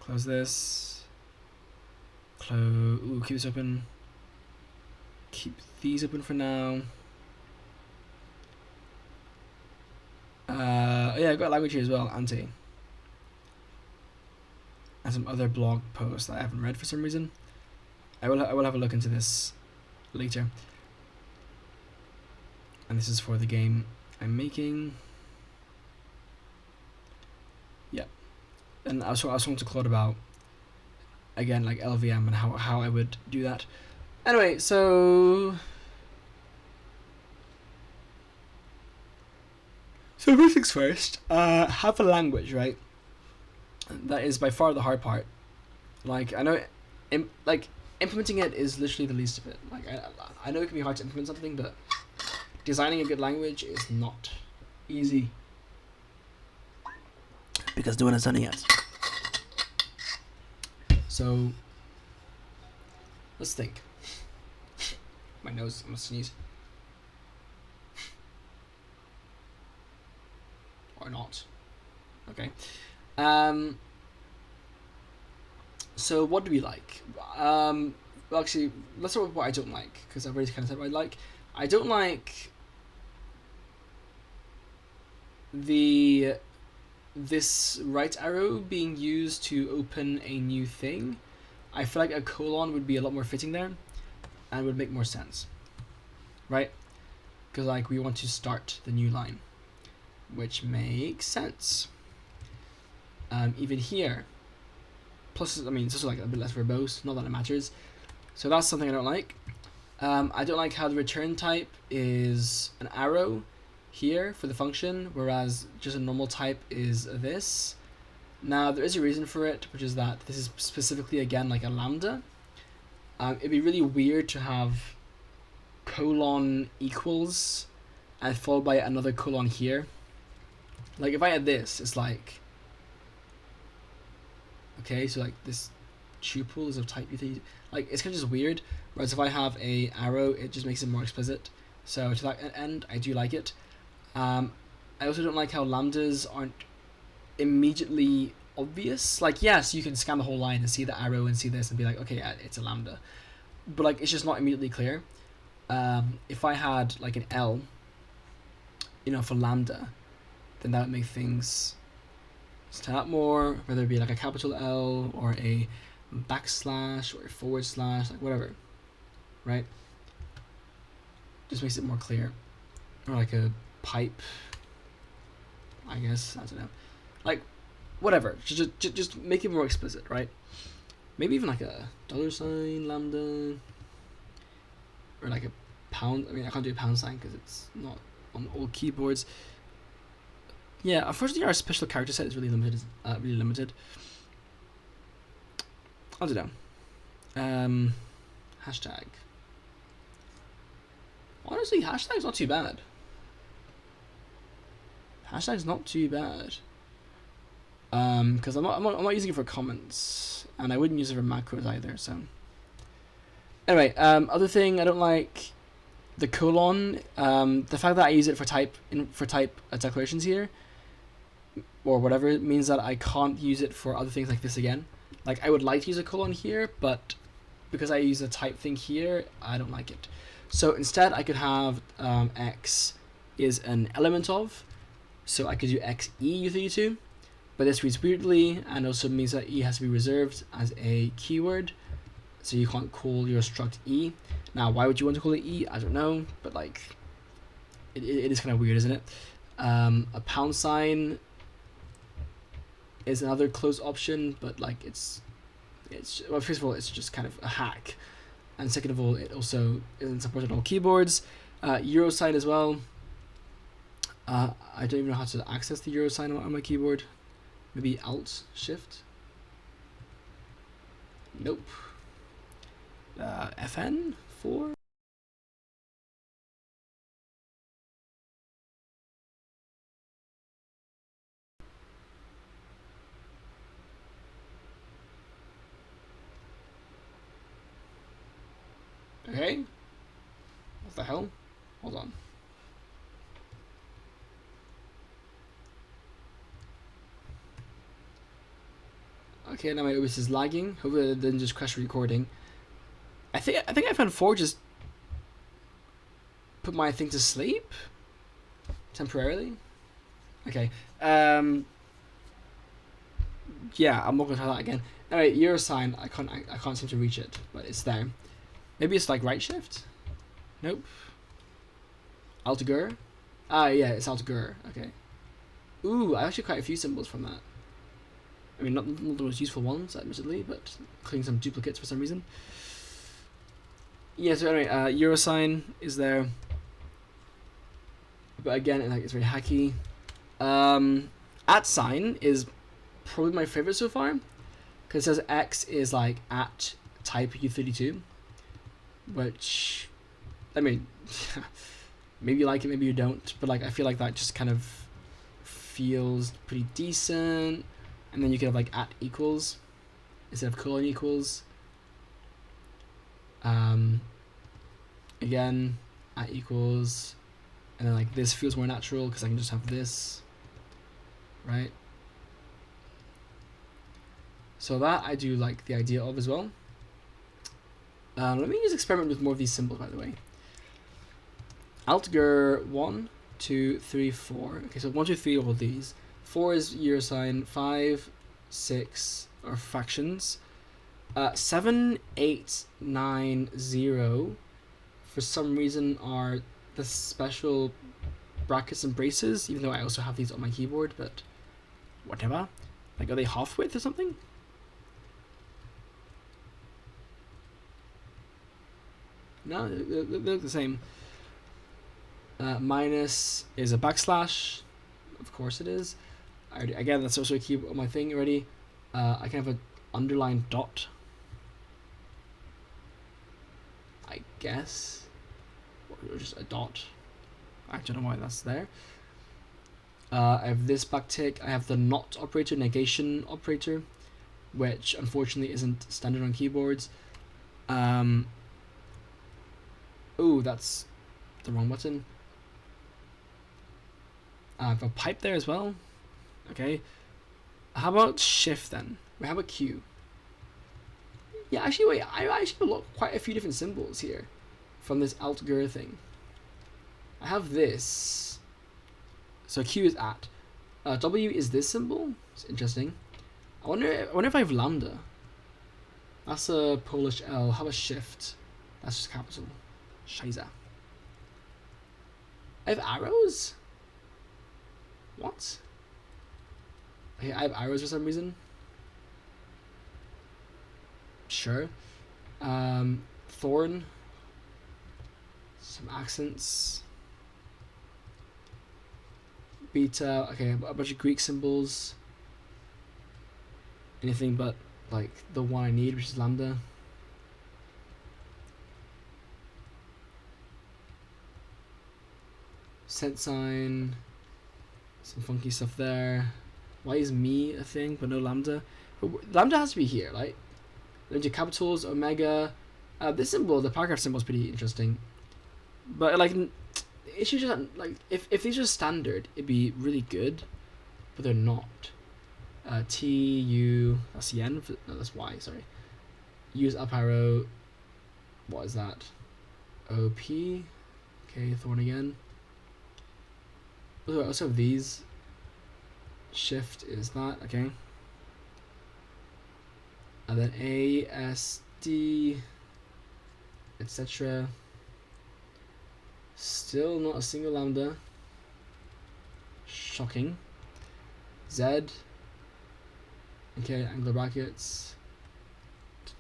Close this. Keep this open. Keep these open for now. Yeah, I've got language here as well, anti. And some other blog posts that I haven't read for some reason. I will have a look into this later. And this is for the game I'm making. Yeah. And I was talking to Claude about, again, like LVM and how I would do that. Anyway, so first things first, have a language, right? That is by far the hard part. Like, I know, implementing it is literally the least of it. Like, I know it can be hard to implement something, but designing a good language is not easy. Because no one has done it yet. So, let's think. My nose, I'm gonna sneeze. Or not. Okay. So what do we like? Well, actually, let's start with what I don't like, because I've already kind of said what I like. I don't like this right arrow being used to open a new thing. I feel like a colon would be a lot more fitting there and would make more sense, right? Because like we want to start the new line, which makes sense. Even here, plus I mean it's also like a bit less verbose, not that it matters. So that's something I don't like. I don't like how the return type is an arrow here for the function, whereas just a normal type is this. Now there is a reason for it, which is that this is specifically again like a lambda. It'd be really weird to have colon equals and followed by another colon here. Like if I had this, it's like, okay, so like this tuple is of type utility. Like it's kind of just weird. Whereas if I have a arrow, it just makes it more explicit. So to that end, I do like it. I also don't like how lambdas aren't immediately obvious. Like yes, you can scan the whole line and see the arrow and see this and be like, okay, it's a lambda. But like it's just not immediately clear. If I had like an L, for lambda, then that would make things stand out more, whether it be like a capital L or a backslash or a forward slash, like whatever, right? Just makes it more clear. Or like a pipe, I guess, I don't know. Like, whatever, just make it more explicit, right? Maybe even like a $ lambda, or like a pound. I mean, I can't do a pound sign because it's not on all keyboards. Yeah, unfortunately, our special character set is really limited. I don't know. Hashtag. Honestly, hashtag's not too bad. Hashtag's not too bad. Because I'm not using it for comments, and I wouldn't use it for macros either. So anyway, other thing I don't like, the colon. The fact that I use it for type declarations here, or whatever, it means that I can't use it for other things like this again. Like, I would like to use a colon here, but because I use a type thing here, I don't like it. So instead, I could have x is an element of, so I could do xe u32, but this reads weirdly, and also means that e has to be reserved as a keyword, so you can't call your struct e. Now, why would you want to call it e? I don't know, but like, it is kind of weird, isn't it? A pound sign is another closed option, but like it's well, first of all, it's just kind of a hack, and second of all, it also isn't supported on all keyboards. Euro sign as well. I don't even know how to access the Euro sign on my keyboard. Maybe Alt Shift. Nope. FN4. Okay. What the hell? Hold on. Okay, now my OBS is lagging. Hopefully it didn't just crash recording. I think FN4 just put my thing to sleep temporarily. Okay. Yeah, I'm not gonna try that again. Anyway, Euro sign. I can't seem to reach it, but it's there. Maybe it's like right shift. Nope. Alt-Ger. Ah, yeah, it's Alt-Ger. Okay. Ooh, I actually quite a few symbols from that. I mean, not the most useful ones, admittedly, but including some duplicates for some reason. Yeah, so anyway, Euro sign is there. But again, like, it's very hacky. At sign is probably my favorite so far, because it says X is like at type U32, which, I mean, maybe you like it, maybe you don't, but like, I feel like that just kind of feels pretty decent. And then you can have like at equals instead of colon equals. Again, at equals, and then like this feels more natural because I can just have this, right? So that I do like the idea of as well. Let me just experiment with more of these symbols, by the way. Alt-Ger 1, 2, 3, 4. Okay, so 1, 2, 3, all these. 4 is Euro sign. 5, 6 are fractions. 7, 8, 9, 0 for some reason are the special brackets and braces, even though I also have these on my keyboard, but whatever. Like, are they half width or something? No, they look the same. Minus is a backslash. Of course it is. Again, that's also a key on my thing already. I can have an underlined dot, I guess, or just a dot. I don't know why that's there. I have this backtick. I have the not operator, negation operator, which unfortunately isn't standard on keyboards. Oh, that's the wrong button. I have a pipe there as well. Okay. How about shift then? How about Q? Yeah, actually, wait. I actually have quite a few different symbols here from this Alt-Ger thing. I have this. So Q is at. W is this symbol. It's interesting. I wonder if I have lambda. That's a Polish L. How about shift? That's just capital. Scheiße. I have arrows? What? Okay, I have arrows for some reason. Sure. Thorn. Some accents. Beta. Okay, a bunch of Greek symbols. Anything but like the one I need, which is lambda. Set sign. Some funky stuff there. Why is me a thing but no lambda? But lambda has to be here, right? Then your capitals, omega. This symbol, the paragraph symbol, is pretty interesting. But like, it should just like if these are standard, it'd be really good, but they're not. T U, that's yen. No, that's y. Sorry. Use up arrow. What is that? O P. Okay, thorn again. Oh, I also have these. Shift is that, okay. And then A, S, D, etc. Still not a single lambda. Shocking. Z. Okay, angular brackets.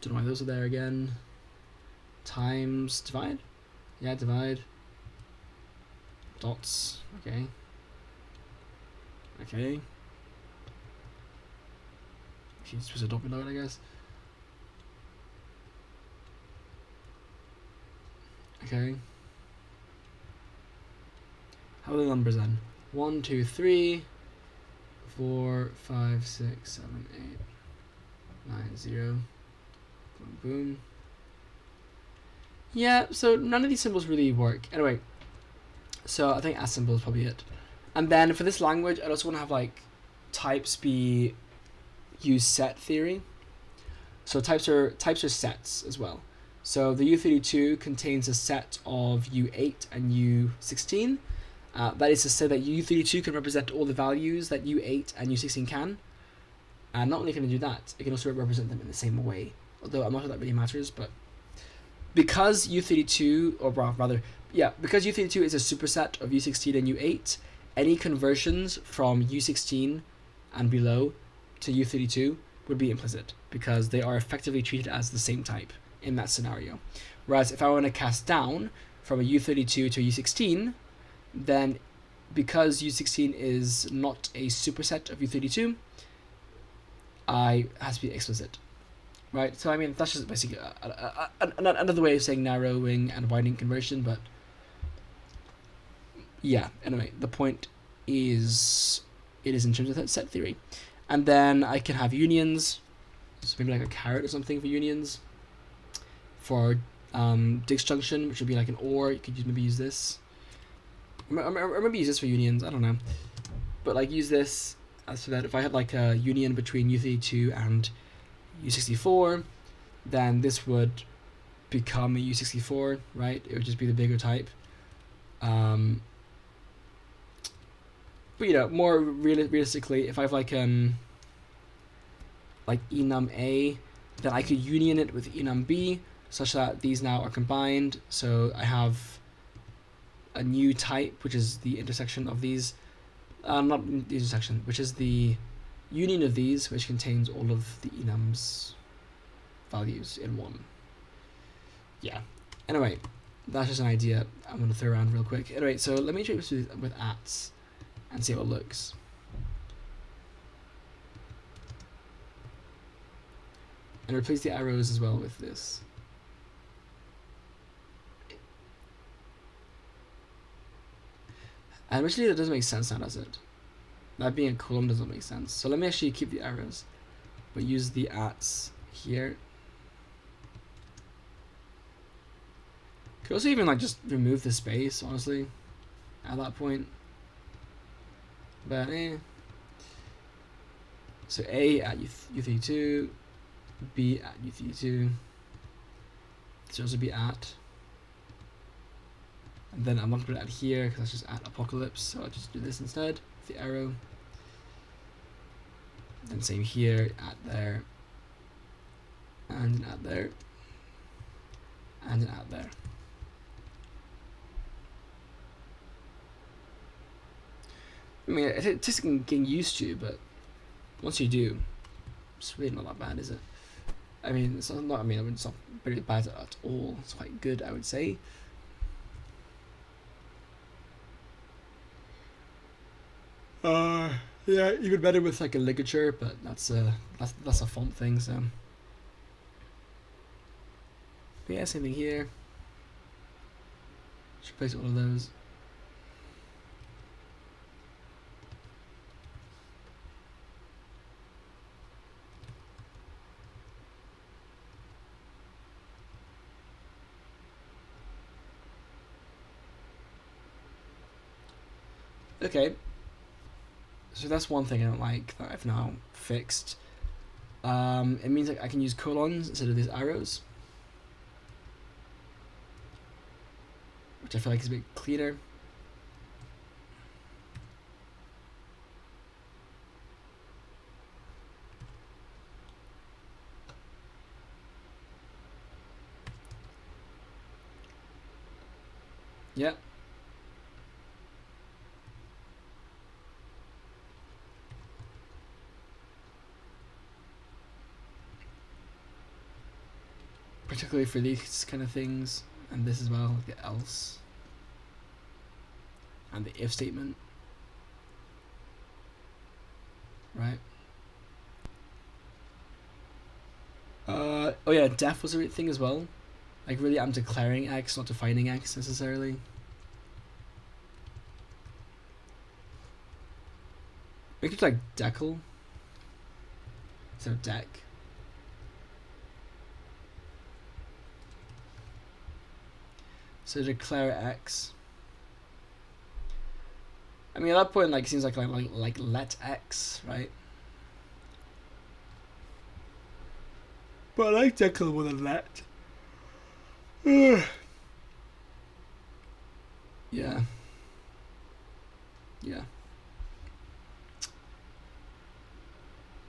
Don't know why those are there again. Times divide? Yeah, divide. Dots. Okay. Okay. She's supposed to dot below it, I guess. Okay. How are the numbers then? 1, 2, 3, 4, 5, 6, 7, 8, 9, 0. Boom, boom. Yeah, so none of these symbols really work. Anyway, so I think as symbol is probably it. And then for this language, I'd also want to have like types be use set theory. So types are sets as well. So the U32 contains a set of U8 and U16. That is to say that U32 can represent all the values that U8 and U16 can. And not only can it do that, it can also represent them in the same way. Although I'm not sure that really matters, but because U32, or rather, yeah, because U32 is a superset of U16 and U8, any conversions from U16 and below to U32 would be implicit because they are effectively treated as the same type in that scenario. Whereas if I want to cast down from a U32 to a U16, then because U16 is not a superset of U32, I has to be explicit, right? So I mean that's just basically another way of saying narrowing and widening conversion, but yeah. Anyway, the point is it is in terms of that set theory, and then I can have unions, so maybe like a caret or something for unions. For disjunction, which would be like an or, you could maybe use this. Or maybe use this for unions, I don't know. But like use this so that if I had like a union between U32 and U64, then this would become a U64, right? It would just be the bigger type. But you know, more realistically, if I have like enum A, then I could union it with enum B, such that these now are combined. So I have a new type, which is the intersection of these, not the intersection, which is the union of these, which contains all of the enums values in one. Yeah. Anyway, that's just an idea I'm going to throw around real quick. Anyway, so let me try this with ats and see how it looks. And replace the arrows as well with this. And actually that doesn't make sense now, does it? That being a column doesn't make sense. So let me actually keep the arrows, but use the ats here. Could also even like just remove the space, honestly, at that point. But So A at U32, B at U32. This should also be at. And then I'm not going to put it at here because that's just at apocalypse, so I'll just do this instead, with the arrow. Then same here, at there, and an at there, and an at there. I mean, it takes getting used to, but once you do, it's really not that bad, is it? I mean, it's not. I mean, it's not very bad at all. It's quite good, I would say. Yeah, even better with like a ligature, but that's a font thing. So, but yeah, same thing here. Just replace all of those. Okay, so that's one thing I don't like that I've now fixed. It means like I can use colons instead of these arrows, which I feel like is a bit cleaner. Yeah. Particularly for these kind of things, and this as well, like the else and the if statement, right? Oh yeah, def was a thing as well. Like really, I'm declaring X, not defining X necessarily. Make it like decal instead of deck. So declare X. I mean, at that point, like, it seems like let X, right? But I like decal more than let. Yeah. Yeah.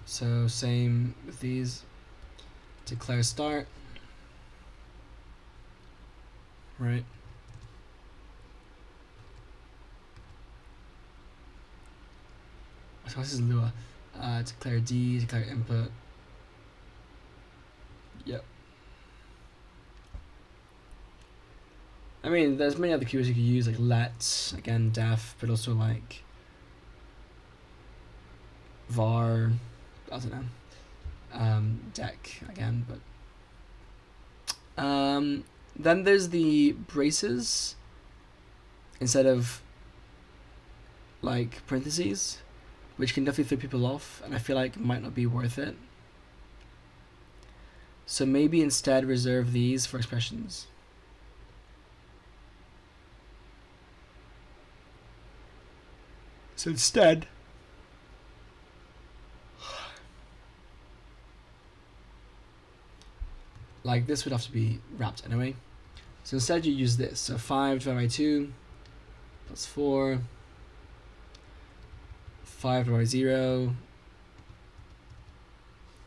So same with these. Declare start. Right. So this is Lua. Declare D, declare input. Yep. I mean, there's many other keywords you could use, like let, again, def, but also like var, I don't know, deck, again, but then there's the braces instead of like parentheses, which can definitely throw people off, and I feel like might not be worth it. So maybe instead reserve these for expressions. So instead, like this would have to be wrapped anyway. So instead you use this. So 5 divided by 2 plus 4, 5 divided by 0.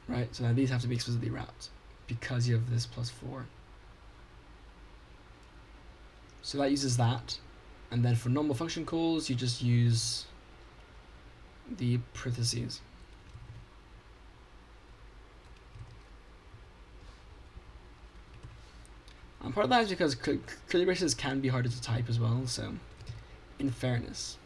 Right, so now these have to be explicitly wrapped because you have this plus 4. So that uses that. And then for normal function calls, you just use the parentheses. And part of that is because curly braces can be harder to type as well, so in fairness.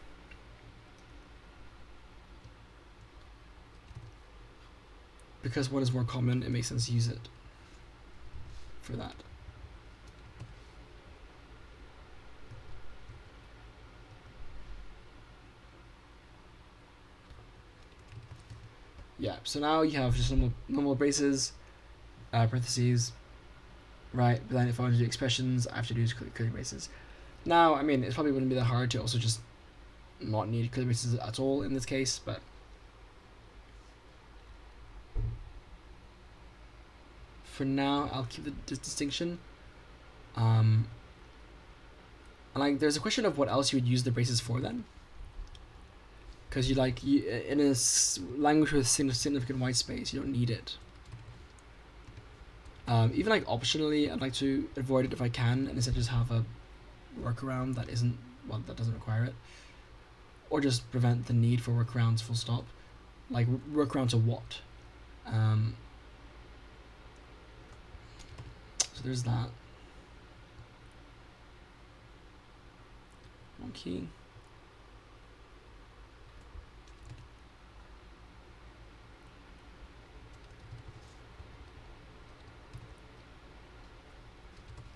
Because one is more common, it makes sense to use it for that. Yeah, so now you have just normal braces, parentheses, right? But then if I want to do expressions, I have to do curly braces. Now, I mean, it probably wouldn't be that hard to also just not need curly braces at all in this case, but for now, I'll keep the distinction. And like, there's a question of what else you would use the braces for then. Because in a language with significant white space, you don't need it. Even like optionally, I'd like to avoid it if I can, and instead just have a workaround that doesn't require it, or just prevent the need for workarounds. Full stop. Like workaround to what? So there's that. One key.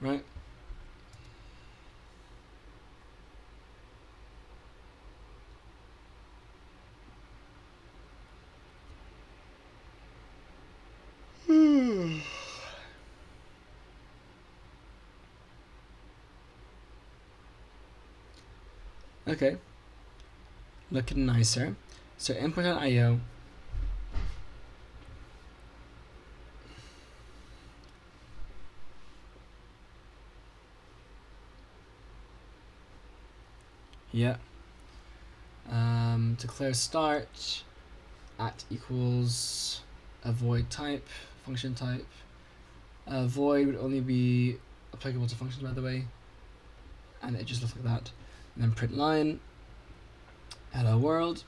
Right. Okay. Looking nicer. So input on IO. Yeah. Declare start at equals a void type, function type. Void would only be applicable to functions, by the way, and it just looks like that. And then print line, hello world.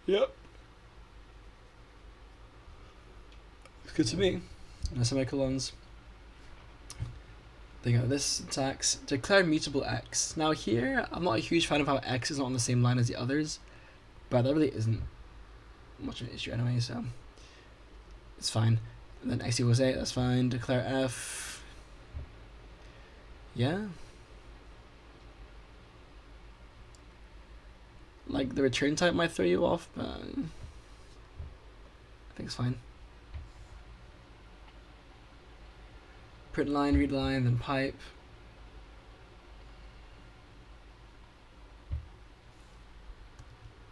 Yep. It's good to me. And semicolons. Then you got this syntax, declare mutable x. Now here, I'm not a huge fan of how x is not on the same line as the others, but that really isn't much of an issue anyway, so it's fine. And then x equals 8, that's fine. Declare f. Yeah. Like the return type might throw you off, but I think it's fine. Print line, read line, then pipe.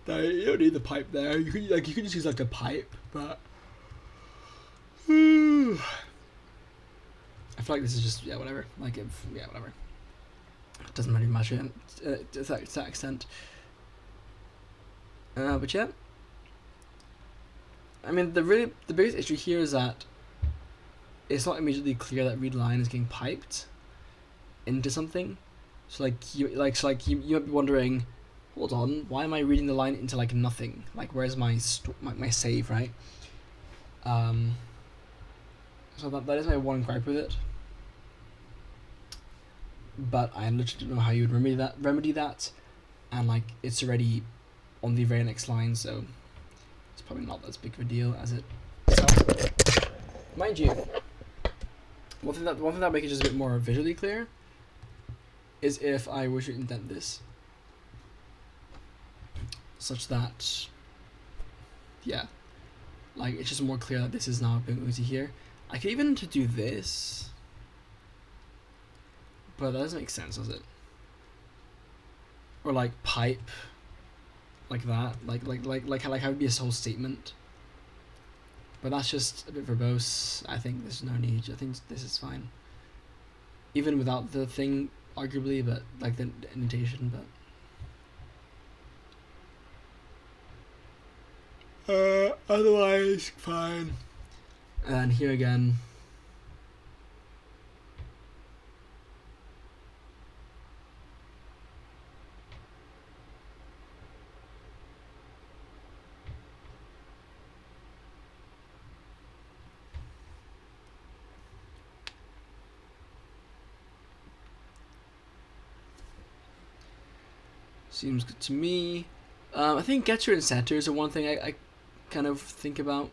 No, you don't need the pipe there. You can just use like a pipe, but I feel like this is just whatever. Like whatever. It doesn't really matter to that extent. But yeah. I mean, the biggest issue here is that it's not immediately clear that read line is getting piped into something. So you might be wondering, hold on, why am I reading the line into like nothing? Like where's my my save, right? So that is my one gripe with it. But I literally don't know how you would remedy that, and like it's already on the very next line, so it's probably not as big of a deal as it sounds. Mind you, one thing that makes it just a bit more visually clear is if I were to indent this, such that, yeah, like it's just more clear that this is now being Uzi here. I could even do this, but that doesn't make sense, does it? Or like pipe, like that, like how it would be a whole statement. But that's just a bit verbose. I think there's no need. I think this is fine, even without the thing, arguably. But like the indentation, but otherwise fine. And here again. Seems good to me. I think getter and setters are one thing I kind of think about.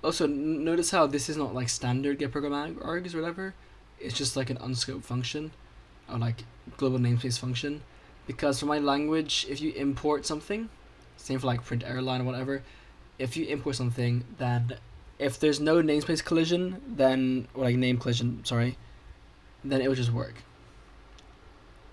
Also, notice how this is not like standard get program args or whatever. It's just like an unscoped function, or like global namespace function. Because for my language, if you import something, same for like print error line or whatever, if you import something, then if there's no namespace collision, then or like name collision, sorry, then it will just work.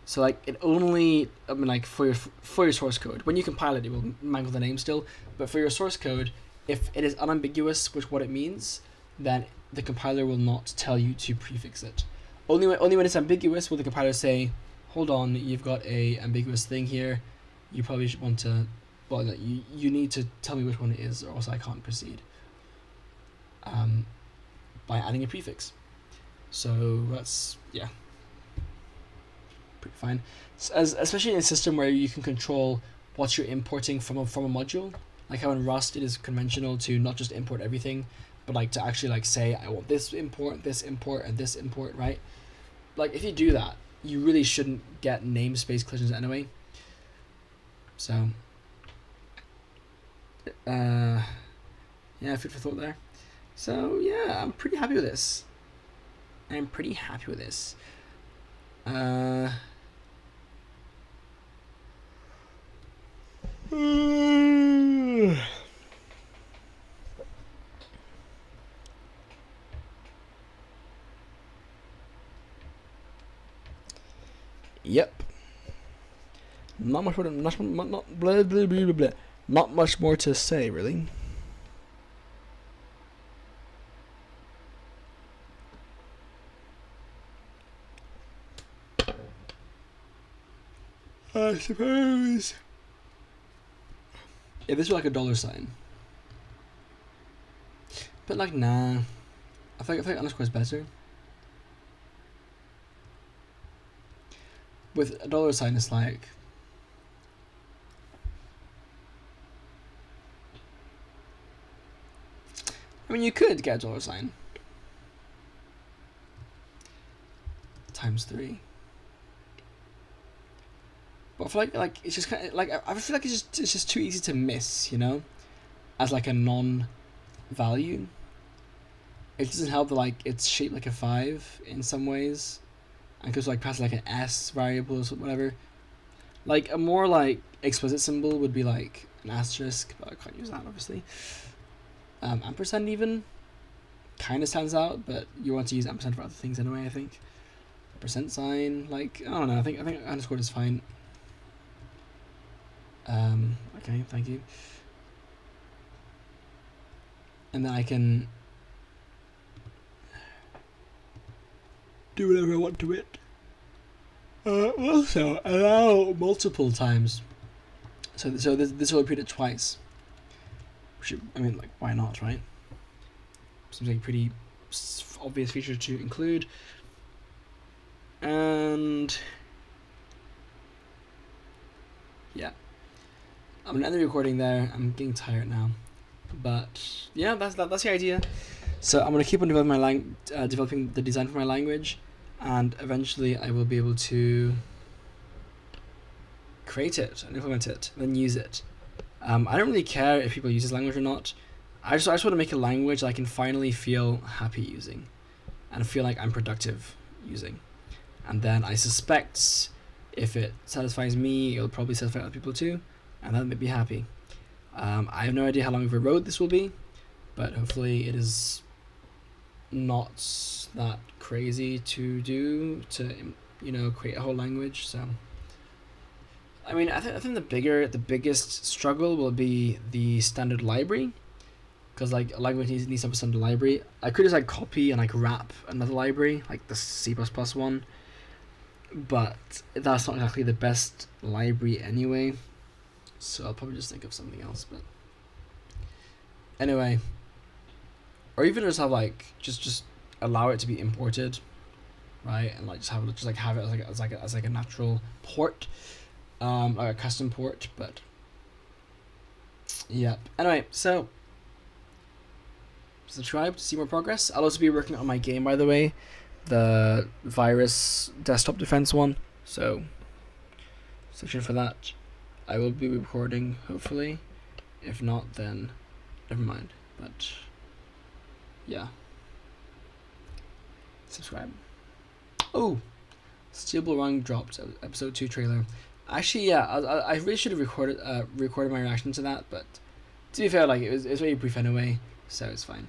So like it only, I mean like for your source code, when you compile it, it will mangle the name still. But for your source code, if it is unambiguous with what it means, then the compiler will not tell you to prefix it. Only when it's ambiguous will the compiler say, hold on, you've got a ambiguous thing here. You probably should want to, well, no, you need to tell me which one it is, or else I can't proceed. By adding a prefix. So that's pretty fine. So especially in a system where you can control what you're importing from a module. Like how in Rust it is conventional to not just import everything, but like to actually like say I want this import, and this import, right? Like if you do that, you really shouldn't get namespace collisions anyway. So yeah, food for thought there. So yeah, I'm pretty happy with this. Yep. Not much more. Not blah, blah, blah, blah, blah. Not much more to say, really. I suppose. If this were like a $sign, but like nah, I think underscore is better. With a $sign, it's like. I mean, you could get a $sign times 3. But I feel like it's just kind of like I feel like it's just too easy to miss, you know, as like a non-value. It doesn't help that like it's shaped like a 5 in some ways, and goes like past like an S variable or whatever. Like a more like explicit symbol would be like an asterisk, but I can't use that obviously. Ampersand even kind of stands out, but you want to use ampersand for other things anyway. I think percent sign, like I don't know. I think underscore is fine. Okay, thank you. And then I can do whatever I want to it. Also allow multiple times. So this will repeat it twice. I mean, like, why not, right? Seems like a pretty obvious feature to include. And yeah, I'm gonna end the recording there. I'm getting tired now, but yeah, that's the idea. So I'm gonna keep on developing developing the design for my language, and eventually I will be able to create it and implement it, and then use it. I don't really care if people use this language or not. I just want to make a language that I can finally feel happy using, and feel like I'm productive using. And then I suspect if it satisfies me, it'll probably satisfy other people too, and that make me happy. I have no idea how long of a road this will be, but hopefully it is not that crazy to do to, you know, create a whole language. So I mean, I think the biggest struggle will be the standard library, because like a language needs some standard library. I could just like copy and like wrap another library, like the C++ one, but that's not exactly the best library anyway. So I'll probably just think of something else. But anyway, or even just have like just allow it to be imported, right? And like have it as like a natural port. Like a custom port, but yeah. Anyway, so subscribe to see more progress. I'll also be working on my game, by the way, the virus desktop defense one. So stay tuned for that. I will be recording, hopefully. If not, then never mind. But yeah, subscribe. Oh, Steelable Run dropped episode 2 trailer. Actually, yeah, I really should have recorded my reaction to that, but to be fair, like it was very brief anyway, so it's fine.